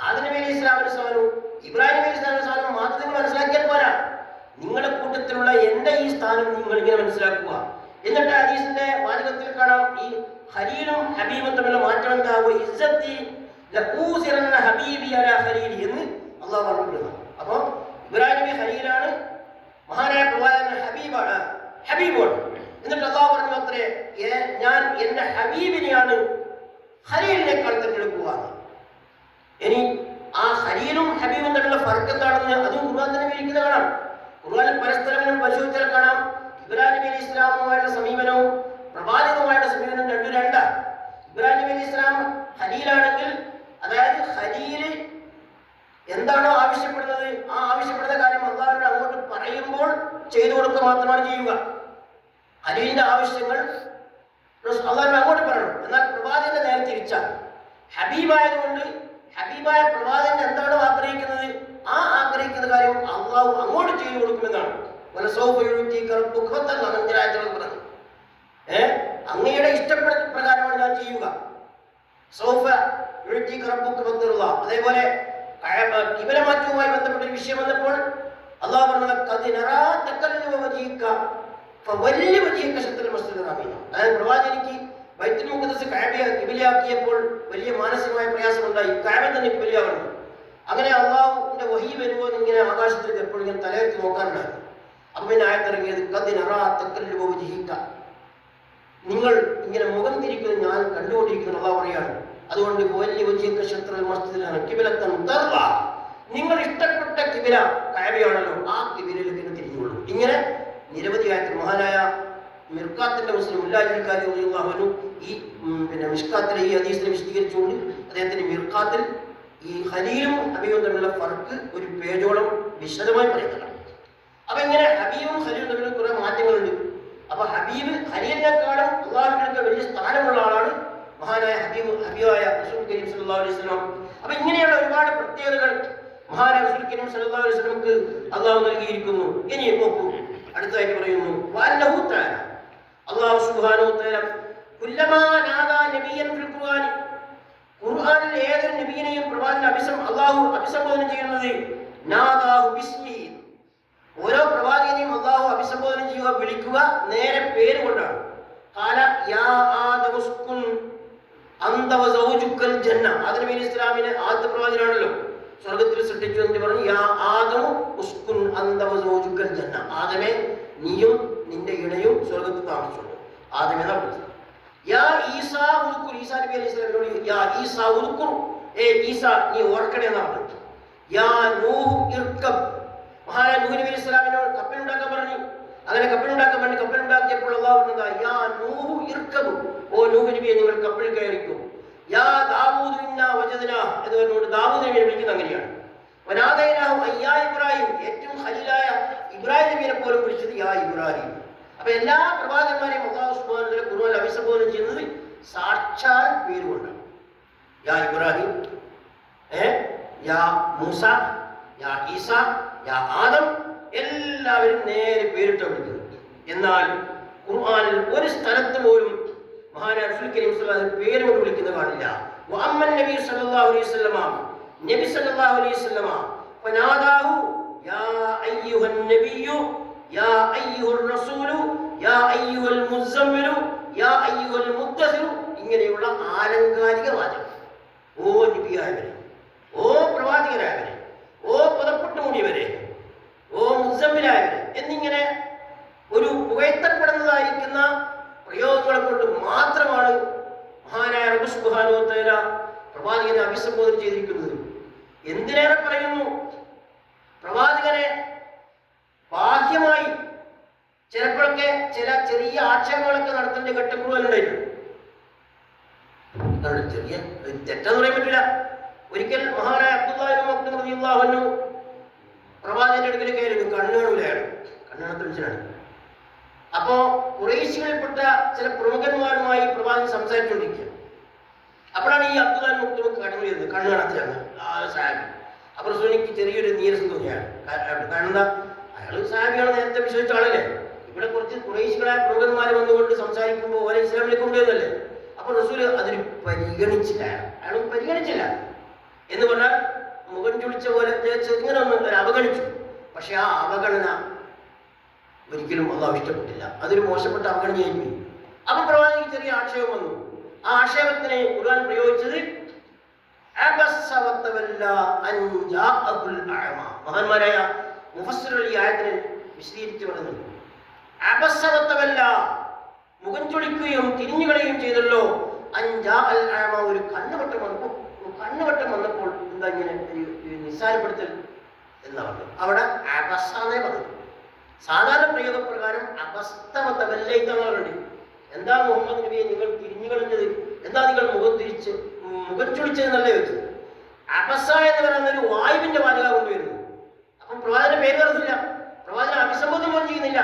ആദം നബി അലൈഹി ഇസ്ലാമിന്റെ സ്ഥാനവും ഇബ്രാഹിം നബി അലൈഹി ഇസ്ലാമിന്റെ സ്ഥാനവും മാത്രം നിങ്ങൾ മനസ്സിലാക്കിയാൽ പോരാ, നിങ്ങളുടെ കൂട്ടത്തിലുള്ള എന്റെ ഈ സ്ഥാനം നിങ്ങൾ ഇങ്ങനെ മനസ്സിലാക്കുക. എന്നിട്ട് ഹദീസിന്റെ വാചകത്തിൽ കാണാം, ഈ ഖലീലും ഹബീബും തമ്മിലുള്ള മാറ്റം എന്താകും? ഇസ്സത്തി ലഊസിറന്ന ഹബീബി അലാ ഖലീലി എന്ന് അള്ളാഹു പറഞ്ഞിട്ടുണ്ട്. അപ്പൊ ഇബ്രാഹിം നബി ഖലീലാണ്, മഹാനായ പ്രവാചകൻ ഹബീബാണ്, ഹബീബോട്. എന്നിട്ട് അള്ളാഹു പറഞ്ഞു അത്രേ, ഞാൻ എന്റെ ഹബീബിനെയാണ് ഖലീലിനേക്കാൾ തിരഞ്ഞെടുക്കുക. ഇനി ആ ഖലീലും ഹബീബും തമ്മിലുള്ള ഫർഖ് എന്താണെന്ന് അതും ഖുർആൻ തന്നെ വിവരിക്കുന്നത് കാണാം. ഖുർആനിൽ പരസ്പരം പരിശോധിച്ചാൽ കാണാം, ഇബ്രാഹിം നബി അലൈഹി ഇസ്ലാമുമായുള്ള സമീപനവും പ്രവാചകനുമായുള്ള സമീപനവും രണ്ടാണ്. ഇബ്രാഹിം നബി അലൈഹി ഇസ്ലാം ഖലീലാണെങ്കിൽ, അതായത് ഖലീല് എന്താണോ ആവശ്യപ്പെടുന്നത് ആ ആവശ്യപ്പെടുന്ന കാര്യം അള്ളാഹുവിനോട് അങ്ങോട്ട് പറയുമ്പോൾ ചെയ്തു കൊടുക്കുക മാത്രമാണ് ചെയ്യുക. ഖലീലിന്റെ ആവശ്യങ്ങൾ അള്ളാഹുവിനോട് അങ്ങോട്ട് പറയണം. എന്നാൽ പ്രവാചകന്റെ നേരെ തിരിച്ചാണ്. ഹബീബായതുകൊണ്ട് ഹബീബായ പ്രവാചകൻ എന്താണോ ആഗ്രഹിക്കുന്നത് ആ ആഗ്രഹിക്കുന്ന കാര്യം അള്ളാഹു അങ്ങോട്ട് ചെയ്തു കൊടുക്കുമെന്നാണ്. അങ്ങയുടെ ഇഷ്ടപ്പെട്ട പ്രകാരമാണ് ഞാൻ ചെയ്യുക. അതേപോലെ കിബിലമാറ്റവുമായി ബന്ധപ്പെട്ട ഒരു വിഷയം വന്നപ്പോൾ അള്ളാഹു പറഞ്ഞത്, അതായത് പ്രവാചകനിക്ക് ബൈത്തുൽ മുഖദ്ദസ് കഅബയെ കിബിലയാക്കിയപ്പോൾ വലിയ മാനസികമായ പ്രയാസമുണ്ടായി. കഅബ തന്നെ കിബിലയാവണം. അങ്ങനെ അള്ളാഹുവിന്റെ വഹി വരുമ്പോൾ ഇങ്ങനെ ആകാശത്തിലേക്ക് എപ്പോഴും ഇങ്ങനെ തലയെടുത്ത് നോക്കാറുണ്ടായിരുന്നു. അപ്പൊ പിന്നെ ആയത്തിറങ്ങിയത്, നിങ്ങൾ ഇങ്ങനെ മുഖം തിരിക്കുന്നത് ഞാൻ കണ്ടുകൊണ്ടിരിക്കുന്നു അള്ളാഹു പറയാണ്. അതുകൊണ്ട് നിങ്ങൾ ഇഷ്ടപ്പെട്ട കിബില കഅബയാണല്ലോ, ആ കിബിലയിലേക്ക് തിരിഞ്ഞുകൊള്ളൂ. ഇങ്ങനെ നിരവധി ആയത്തിൽ മഹാനായ മിർക്കാത്തിന്റെ മുസ്ലിം ഉല്ലാജിക്കാരി ഈ മിഷ്കാത്തിലെ ഈ ഹദീസിനെ വിശദീകരിച്ചുകൊണ്ട് അദ്ദേഹത്തിന്റെ മിർക്കാത്തിൽ ഈ ഖലീലും ഹബീബും തമ്മിലുള്ള ഫർക്ക് ഒരു പേജോളം വിശദമായി പറയുന്നതാണ്. അപ്പൊ ഇങ്ങനെ ഹബീബും ഖലീലും തമ്മിൽ കുറെ മാറ്റങ്ങളുണ്ട്. അപ്പൊ ഹബീബ് ഖലീലിനെക്കാളും അള്ളാഹുവിനൊക്കെ വലിയ സ്ഥാനമുള്ള ആളാണ് മഹാനായ ഹബീബായ റസൂൽ കരീം സല്ലല്ലാഹു അലൈഹി വസല്ലം. അപ്പൊ ഇങ്ങനെയുള്ള ഒരുപാട് പ്രത്യേകതകൾ മഹാനായ റസൂൽ കരീം സല്ലല്ലാഹു അലൈഹി വസല്ലമക്ക് അള്ളാഹു നൽകിയിരിക്കുന്നു. ഇനി നോക്കൂ, അടുത്തായിട്ട് പറയുന്നു, അള്ളാഹു സുബ്ഹാനഹു വ തആല കുല്ലമാ നാദാ നബിയൻ ഫിൽ ഖുർആൻ, ഖുർആനിൽ ഏതൊരു നബിയെയും പ്രവാചകൻ അള്ളാഹു അഭിസംബോധന ചെയ്യുന്നത് നാദാഹു ബിസ്മി. ഓരോ പ്രവാചകനെയും അള്ളാഹു അഭിസംബോധന ചെയ്യുക, വിളിക്കുക നേരെ പേര് കൊണ്ടാണ്. ഖാല യാ ആദം ഉസ്കുൻ അന്ത വ സൗജുക്കൽ ജന്ന. ആദം നബി ഇസ്ലാമിനെ ആദ്യ പ്രവാചകനാണല്ലോ, സ്വർഗ്ഗത്തിൽ സൃഷ്ടിച്ചു എന്ന് പറഞ്ഞു. യാ ആദം ഉസ്കുൻ അന്ത വ സൗജുക്കൽ ജന്ന. ആദമേ, നീയും നിന്റെ ഇണയും സ്വർഗ്ഗത്തിൽ താമസിച്ചോളൂ. ആദമേ എന്നാ വിളിച്ചത്. യാ ഈസാ ഉദ്കുർ, ഈസാ നബി അലൈഹി സ്വലാമിനോട് യാ ഈസാ ഉദ്കുർ, ഈസ നീ ഓർക്കണേ എന്നാണ്. യാ നൂഹ് ഇർകബ്, മഹാനായ നൂഹ് നബി അലൈഹി സ്വലാമിനോട് കപ്പലുണ്ടാക്കാൻ പറഞ്ഞു. അങ്ങനെ കപ്പലുണ്ടാക്കാൻ പറഞ്ഞു. കപ്പലുണ്ടാക്കിയപ്പോൾ അല്ലാഹു പറഞ്ഞതാ യാ നൂഹ് ഇർകബ്, ഓ നൂഹ് നബിയെ നിങ്ങൾ കപ്പലിൽ കയറിക്കും. യാ ദാവൂദ് ഇന്നാ വജദ്നാ എന്ന് പറഞ്ഞുകൊണ്ട് ദാവൂദ് നബിയെ വിളിക്കുന്നത് അങ്ങനെയാണ്. വനാദൈനാഹു അയ്യാ ഇബ്രാഹിം, ഏറ്റവും ഖലീലായ ഇബ്രാഹിം നബിയെ പോലും വിളിച്ചത് യാ ഇബ്രാഹിം. അപ്പൊ എല്ലാ പ്രവാചകന്മാരെയും അല്ലാഹു സുബ്ഹാനഹു വ തആല ഖുർആനിൽ അഭിസംബോധന ചെയ്യുന്നത് സാക്ഷാൽ പേരുകൊണ്ടാണ്. യാ ഇബ്രാഹിം, യാ മൂസ, യാ ഈസ, യാ ആദം, എല്ലാവരും നേരെ പേരിട്ട് വിളിക്കുന്നത്. എന്നാൽ ഖുർആനിൽ ഒരു സ്ഥലത്ത് പോലും മഹാനായ റസൂൽ കരീം സല്ലല്ലാഹു അലൈഹി വസല്ലം പേര് കൊണ്ട് വിളിക്കുന്നത് കാണില്ല. വഅമ്മൻ നബി സല്ലല്ലാഹു അലൈഹി വസല്ലമ, നബി സല്ലല്ലാഹു അലൈഹി വസല്ലമ ഫനാദാഹു യാ അയ്യുഹൻ നബിയ്യു യാ അയ്യുഹർ റസൂലു യാ അയ്യുഹൽ മുസമ്മിലു യാ അയ്യുഹൽ മുദ്ദസിറു, ഇങ്ങനെയുള്ള ആലങ്കാരിക വാചകം. ഓ നബിയായവരെ, ഓ പ്രവാചകരായവരെ, ഓ പുതപ്പെട്ടു മൂടിയവരെ, ഓ മുസമ്മിലായവരെ എന്നിങ്ങനെ ഒരു പുകഴ്ത്തപ്പെടുന്നതായിരിക്കുന്ന പ്രയോഗങ്ങളെ കൊണ്ട് മാത്രമാണ് മഹാനായ റബ്ബ് സുബ്ഹാനഹു വ തആല പ്രവാചകനെ അഭിസംബോധന ചെയ്തിരിക്കുന്നത്. എന്തിനേറെ പറയുന്നു, പ്രവാചകനെ ബാഹ്യമായി ചിലപ്പോഴൊക്കെ ചില ചെറിയ ആക്ഷേപങ്ങളൊക്കെ നടത്തേണ്ട ഘട്ടങ്ങളുണ്ടായിരുന്നു. ചെറിയ തെറ്റെന്ന് പറയാൻ പറ്റില്ല. ഒരിക്കൽ മഹാനായ അബ്ദുല്ലാഹി ഇബ്നു മക്തും റളിയല്ലാഹു അൻഹു പ്രവാചകന്റെ അടുക്കൽ കയറി, കണ്ണുകാണൂലയാണ്, കണ്ണാണത്തെ മനുഷ്യനാണ്. അപ്പോ ഖുറൈശികളിൽപ്പെട്ട ചില പ്രമുഖന്മാരുമായി പ്രവാചകൻ സംസാരിച്ചുകൊണ്ടിരിക്കുക. അപ്പോഴാണ് ഈ അബ്ദുല്ലാഹി ഇബ്നു മക്തും കടന്നു വരുന്നത്, കണ്ണു കാണത്തിലാണ് സാഹിബ്. അപ്പൊ റസൂലിക്ക് ചെറിയൊരു നീരസം തോന്നിയാണ്. കാരണം എന്താ, അയാൾ സാഹിബിയാണ്, നേരത്തെ വിശ്വസിച്ച ആളല്ലേ. ഇവിടെ കുറച്ച് ഖുറൈശികളായ പ്രമുഖന്മാർ വന്നുകൊണ്ട് സംസാരിക്കുമ്പോൾ ഓരോ ഇസ്ലാമിലേക്ക് കൊണ്ടുവരുന്നല്ലേ. അപ്പൊ റസൂല് അതിന് പരിഗണിച്ചില്ല, അയാൾ പരിഗണിച്ചില്ല. എന്ന് പറഞ്ഞാൽ മുഖം ചുളിച്ച പോലെ ഇങ്ങനെ ഒന്ന് അവഗണിച്ചു. പക്ഷെ ആ അവഗണന ഒരിക്കലും അല്ലാഹു ഇഷ്ടപ്പെട്ടില്ല. അതൊരു മോശപ്പെട്ട അവഗണനയായി. അപ്പൊ പ്രവാചകന് ചെറിയ ആക്ഷേപം വന്നു. ആ ആക്ഷേപത്തിനെ ഖുർആൻ പ്രയോഗിച്ചത് മഹാന്മാരായ മുഫസ്സിറുകൾ ഈ ആയത്തിനെ വിശദീകരിച്ചു പറയുന്നുണ്ട്. അബസ്സവത്തവല്ല, മുഖം ചൊളിക്കുകയും തിരിഞ്ഞുകളയുകയും ചെയ്തല്ലോ. അൻജാ അൽ അഅമ, ഒരു കണ്ണുവട്ടം വന്നപ്പോൾ എന്താ ഇങ്ങനെ നിസ്സാരപ്പെടുത്തൽ എന്നാ പറഞ്ഞത്. അവിടെ അബസ്സാന്നേ പറഞ്ഞു. സാധാരണ പ്രയോഗപ്രകാരം അബസ്തവത്തവല്ലേക്കാന്ന് പറഞ്ഞിട്ടുണ്ട്. എന്താ മുഹമ്മദ് നബിയെ നിങ്ങൾ തിരിഞ്ഞു കളഞ്ഞത്, എന്താ നിങ്ങൾ മുഖം ചൊളിച്ചതെന്നല്ലേ വെച്ചത്. അബസ എന്ന് പറയുന്ന ഒരു വായുവിന്റെ വാചക കൊണ്ടുവരുന്നു. അപ്പം പ്രവാചകന്റെ പേര് പറഞ്ഞില്ല, പ്രവാചകൻ അഭിസംബോധന പോലും ചെയ്യുന്നില്ല.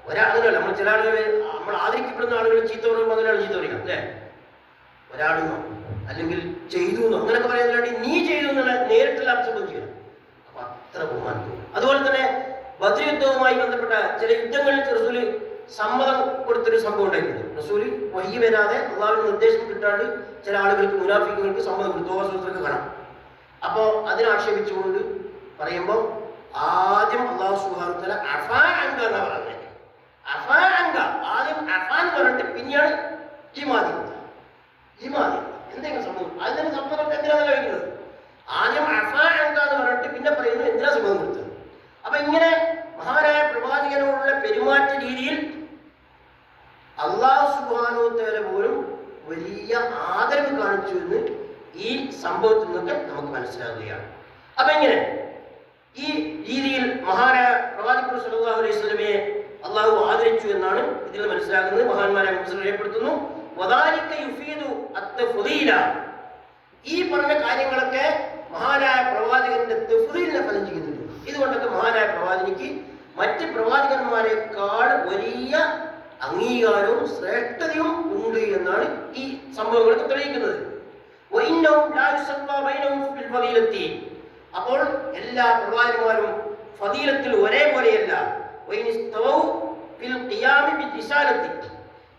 ഒരാളല്ല, നമ്മൾ ചില ആളുകൾ, നമ്മൾ ആദരിക്കപ്പെടുന്ന ആളുകൾ ചീത്ത പറയുമ്പോൾ അങ്ങനെയാണ് ചീത്ത പറയുക അല്ലേ. ഒരാളെന്നോ അല്ലെങ്കിൽ ചെയ്തു എന്നോ അങ്ങനെയൊക്കെ പറയുന്നതിനാണ്ടി നീ ചെയ്തു എന്നുള്ള നേരിട്ടുള്ള അഭിസംബോധന ചെയ്യണം. അപ്പൊ അത്ര ബഹുമാനം. അതുപോലെ തന്നെ ബദ്ർ യുദ്ധവുമായി ബന്ധപ്പെട്ട ചില യുദ്ധങ്ങളിൽ റസൂല് സമ്മതം കൊടുത്തൊരു സംഭവം ഉണ്ടായിട്ടുണ്ട്. റസൂല് വഹി വരാതെ അള്ളാഹുവിന്റെ നിർദ്ദേശം കിട്ടാണ്ട് ചില ആളുകൾക്ക്, മുനാഫിക്കുകൾക്ക് സമ്മതം കൊടുത്തു. തോമസൂത്രക്ക് കാണാം. അപ്പോ അതിനാക്ഷേപിച്ചുകൊണ്ട് പറയുമ്പോൾ ആദ്യം അല്ലാഹു സുബ്ഹാനഹു വ തആല അഫാ അൻക എന്നാ പറയുന്നത്. അഫാ അൻക, ആദ്യം അഫാ എന്ന് പറഞ്ഞിട്ട് പിന്നെയാണ് ലിമാദി. എന്തെങ്കിലും സംഭവം അതിന് സമ്മതം എന്തിനാണല്ലോ വയ്ക്കുന്നത്. ആദ്യം അഫാ അൻക എന്ന് പറഞ്ഞിട്ട് പിന്നെ പറയുന്നത് എന്തിനാ സമ്മതം കൊടുത്തത്. അപ്പൊ ഇങ്ങനെ മഹാനായ പ്രവാചകനോടുള്ള പെരുമാറ്റ രീതിയിൽ അല്ലാഹു സുബ്ഹാനഹു വ തആല പോലും വലിയ ആദരവ് കാണിച്ചു എന്ന് ഈ സംഭവത്തിൽ നിന്നൊക്കെ നമുക്ക് മനസ്സിലാകുകയാണ്. അപ്പൊ ഇങ്ങനെ ഈ രീതിയിൽ മഹാനായ പ്രവാചകൻ സല്ലല്ലാഹു അലൈഹി വസല്ലമയെ അള്ളാഹു ആദരിച്ചു എന്നാണ് ഇതിൽ മനസ്സിലാക്കുന്നത്. മഹാന്മാരെ രേഖപ്പെടുത്തുന്നു. വദാലിക യുഫീദു അത്തഫ്ദീല, ഈ പറഞ്ഞ കാര്യങ്ങളൊക്കെ മഹാനായ പ്രവാചകന്റെ തഫ്ദീലിനെ ഫലം ചെയ്യുന്നുണ്ട്. ഇതുകൊണ്ടൊക്കെ മഹാനായ പ്രവാചകനിക്ക് മറ്റ് പ്രവാചകന്മാരെക്കാൾ വലിയ അംഗീകാരവും ശ്രേഷ്ഠതയും ഉണ്ട് എന്നാണ് ഈ സംഭവങ്ങളൊക്കെ തെളിയിക്കുന്നത്. അപ്പോൾ എല്ലാ പ്രവാചകന്മാരും ഫദീലത്തിൽ ഒരേപോലെയല്ല.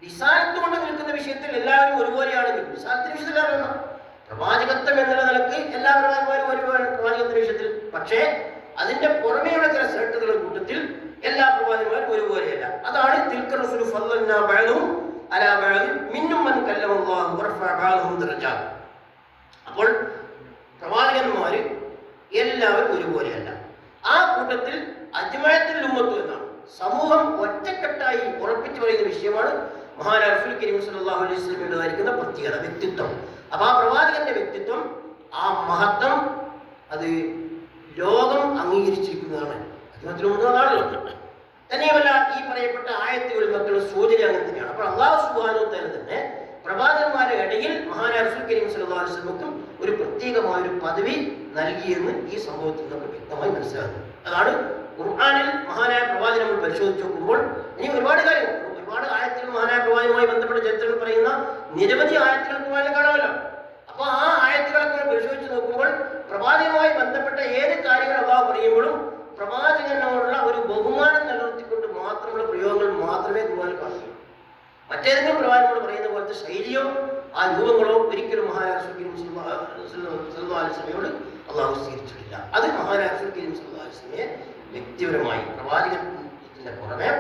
റിസാലത്ത് കൊണ്ട് നിൽക്കുന്ന വിഷയത്തിൽ എല്ലാവരും ഒരുപോലെയാണെങ്കിൽ റിസാലത്തിന്റെ വിഷയത്തിൽ അറിയണം. പ്രവാചകത്വം എന്നുള്ള നിലക്ക് എല്ലാ പ്രവാചകന്മാരും ഒരുപോലെ പ്രവാചകത്തിന്റെ വിഷയത്തിൽ. പക്ഷേ അതിന്റെ പുറമേയുള്ള ചില ശ്രേഷ്ഠതകളുടെ കൂട്ടത്തിൽ എല്ലാ പ്രവാചകന്മാരും ഒരുപോലെയല്ല. അതാണ് തിൽക റസൂലു ഫളൽനാ ബഅദഹും അലാ ബഅദ് മിന്നും മൻ കല്ലമല്ലാഹു വറഫഅ ബഅദഹും ദറജാത്ത്. അപ്പോൾ പ്രവാചകന്മാര് എല്ലാവരും ഒരുപോലെയല്ല. ആ കൂട്ടത്തിൽ അജ്മഅത്തുൽ ഉമ്മത്ത് എന്നാണ്, സമൂഹം ഒറ്റക്കെട്ടായി ഉറപ്പിച്ചു പറയുന്ന വിഷയമാണ് മഹാനായ റസൂൽ കരീം സല്ലല്ലാഹു അലൈഹി വസല്ലമയുടേതായിരിക്കുന്ന പ്രത്യേകത, വ്യക്തിത്വം. അപ്പൊ ആ പ്രവാചകന്റെ വ്യക്തിത്വം, ആ മഹത്വം, അത് ലോകം അംഗീകരിച്ചിരിക്കുന്നതാണ്. അതിനാണല്ലോ. തന്നെയുമല്ല, ഈ പറയപ്പെട്ട ആയത്തുകൾ മക്കളുടെ സൂചന അങ്ങനെ തന്നെയാണ്. അപ്പോൾ അല്ലാഹു സുബ്ഹാനഹു വ തആല തന്നെ പ്രവാചകന്മാരുടെ ഇടയിൽ മഹാനായ റസൂൽ കരീം സല്ലല്ലാഹു അലൈഹി വസല്ലമക്കും ഒരു പ്രത്യേകമായ ഒരു പദവി നൽകിയെന്ന് ഈ സംഭവത്തിൽ നമുക്ക് വ്യക്തമായി മനസ്സിലാകുന്നു. അതാണ് ഖുർആനിൽ മഹാനായ പ്രവാചകൻ നമ്മൾ പരിശോധിച്ച് നോക്കുമ്പോൾ ഇനി ഒരുപാട് കാര്യങ്ങൾ, ഒരുപാട് ആയത്തുകൾ മഹാനായ പ്രവാചകനുമായി ബന്ധപ്പെട്ട ചരിത്രങ്ങൾ പറയുന്ന നിരവധി ആയത്തുകൾ ഖുർആനിൽ കാണാമല്ലോ. അപ്പൊ ആ ആയത്തുകളൊക്കെ പരിശോധിച്ച് നോക്കുമ്പോൾ പ്രവാചകനുമായി ബന്ധപ്പെട്ട ഏത് കാര്യങ്ങൾ അല്ലാഹു പറയുമ്പോഴും പ്രവാചകനോടുള്ള ഒരു ബഹുമാനം നിലനിർത്തിക്കൊണ്ട് മാത്രമുള്ള പ്രയോഗങ്ങൾ മാത്രമേ ഖുർആനിൽ കാണുകയുള്ളൂ. മറ്റേതെങ്കിലും പ്രവാചകനോട് പറയുന്ന പോലത്തെ ശൈലിയോ ആ രൂപങ്ങളോ ഒരിക്കലും മഹാനായ റസൂൽ കരീം സല്ലല്ലാഹു അലൈഹി വസല്ലമയോട് അല്ലാഹു സ്വീകരിച്ചിട്ടില്ല. അത് മഹാനായ റസൂൽ കരീം സല്ലല്ലാഹു അലൈഹി വസല്ലമയെ വ്യക്തിപരമായി പ്രവാചകത്തിന്റെ പുറമെ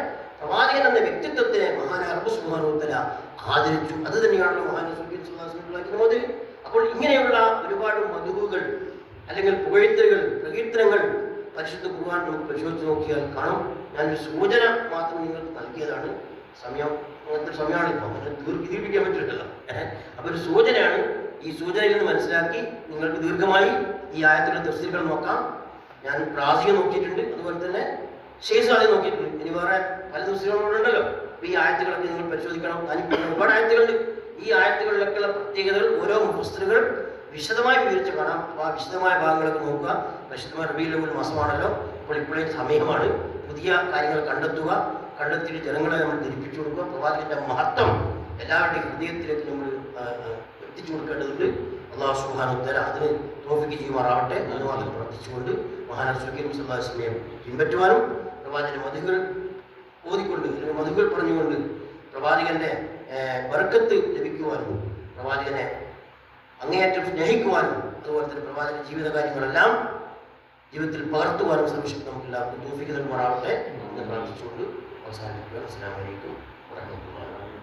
പ്രവാചകൻ എന്ന വ്യക്തിത്വത്തിനെ മഹാനായ റബ്ബ് സുബ്ഹാനഹു വ തആല ആദരിച്ചു. അത് തന്നെയാണല്ലോ മഹാനായ റസൂൽ കരീം സല്ലല്ലാഹു അലൈഹി വസല്ലമയുടെ മദ്. അപ്പോൾ ഇങ്ങനെയുള്ള ഒരുപാട് മദ്ഹുകൾ അല്ലെങ്കിൽ പുകഴ്ത്തലുകൾ, പ്രകീർത്തനങ്ങൾ പരിശുദ്ധ ഖുർആൻ നമുക്ക് പരിശോധിച്ച് നോക്കിയാൽ കാണും. ഞാനൊരു സൂചന മാത്രം നിങ്ങൾക്ക് നൽകിയതാണ്. സമയം അങ്ങനത്തെ സമയമാണ് ഇപ്പോൾ, അങ്ങനെ ദീർഘിപ്പിക്കാൻ പറ്റില്ലല്ലോ. അപ്പൊ ഒരു സൂചനയാണ്. ഈ സൂചനയിൽ നിന്ന് മനസ്സിലാക്കി നിങ്ങൾക്ക് ദീർഘമായി ഈ ആയത്തുകളുടെ തഫ്സീറുകൾ നോക്കാം. ഞാൻ പ്രാസിക നോക്കിയിട്ടുണ്ട്, അതുപോലെ തന്നെ ശേഷാദി നോക്കിയിട്ടുണ്ട്. ഇനി വേറെ പല തഫ്സീറുകളുണ്ടല്ലോ. അപ്പൊ ഈ ആയത്തുകളൊക്കെ നിങ്ങൾ പരിശോധിക്കണം. അതിന് ഒരുപാട് ആയത്തുകളുണ്ട്. ഈ ആയത്തുകളിലൊക്കെയുള്ള പ്രത്യേകതകൾ ഓരോ മുഫസ്സിറുകൾ വിശദമായി വിവരിച്ച് കാണാം. അപ്പോൾ ആ വിശദമായ ഭാഗങ്ങളൊക്കെ നോക്കുക. വിശദമായ റബീഉൽ അവ്വൽ മാസമാണല്ലോ, അപ്പോൾ ഇപ്പോഴേ സമയമാണ്. പുതിയ കാര്യങ്ങൾ കണ്ടെത്തിയിട്ട് ജനങ്ങളെ നമ്മൾ ധരിപ്പിച്ചു കൊടുക്കുക. പ്രവാചകന്റെ മഹത്വം എല്ലാവരുടെയും ഹൃദയത്തിലേക്ക് നമ്മൾ എത്തിച്ചു കൊടുക്കേണ്ടതുണ്ട്. അല്ലാഹു സുബ്ഹാനഹു വ തആല അതിന് തൗഫീഖ് ചെയ്യുമാറാവട്ടെ. അതുമാത്രം പ്രവർത്തിച്ചുകൊണ്ട് മഹാനായ റസൂൽ കരീം സല്ലല്ലാഹു അലൈഹി വസല്ലമയെ പിൻപറ്റുവാനും പ്രവാചകന്റെ മദ്ഹുകൾ ഓതിക്കൊണ്ട് അല്ലെങ്കിൽ മദ്ഹുകൾ പറഞ്ഞുകൊണ്ട് പ്രവാചകന്റെ ബർക്കത്ത് ലഭിക്കുവാനും പ്രവാചകനെ അങ്ങേയറ്റം സ്നേഹിക്കുവാനും അതുപോലെ തന്നെ പ്രവാചക ജീവിതകാര്യങ്ങളെല്ലാം ജീവിതത്തിൽ പകർത്തുവാനും സർവശക്തി നമുക്ക് എല്ലാവർക്കും തൗഫീഖ് നൽകുമാറാവട്ടെ എന്ന് പ്രാർത്ഥിച്ചുകൊണ്ട് അവസാനിപ്പിക്കുക. അസ്സലാമു അലൈക്കും വറഹ്മത്തുള്ളാഹി.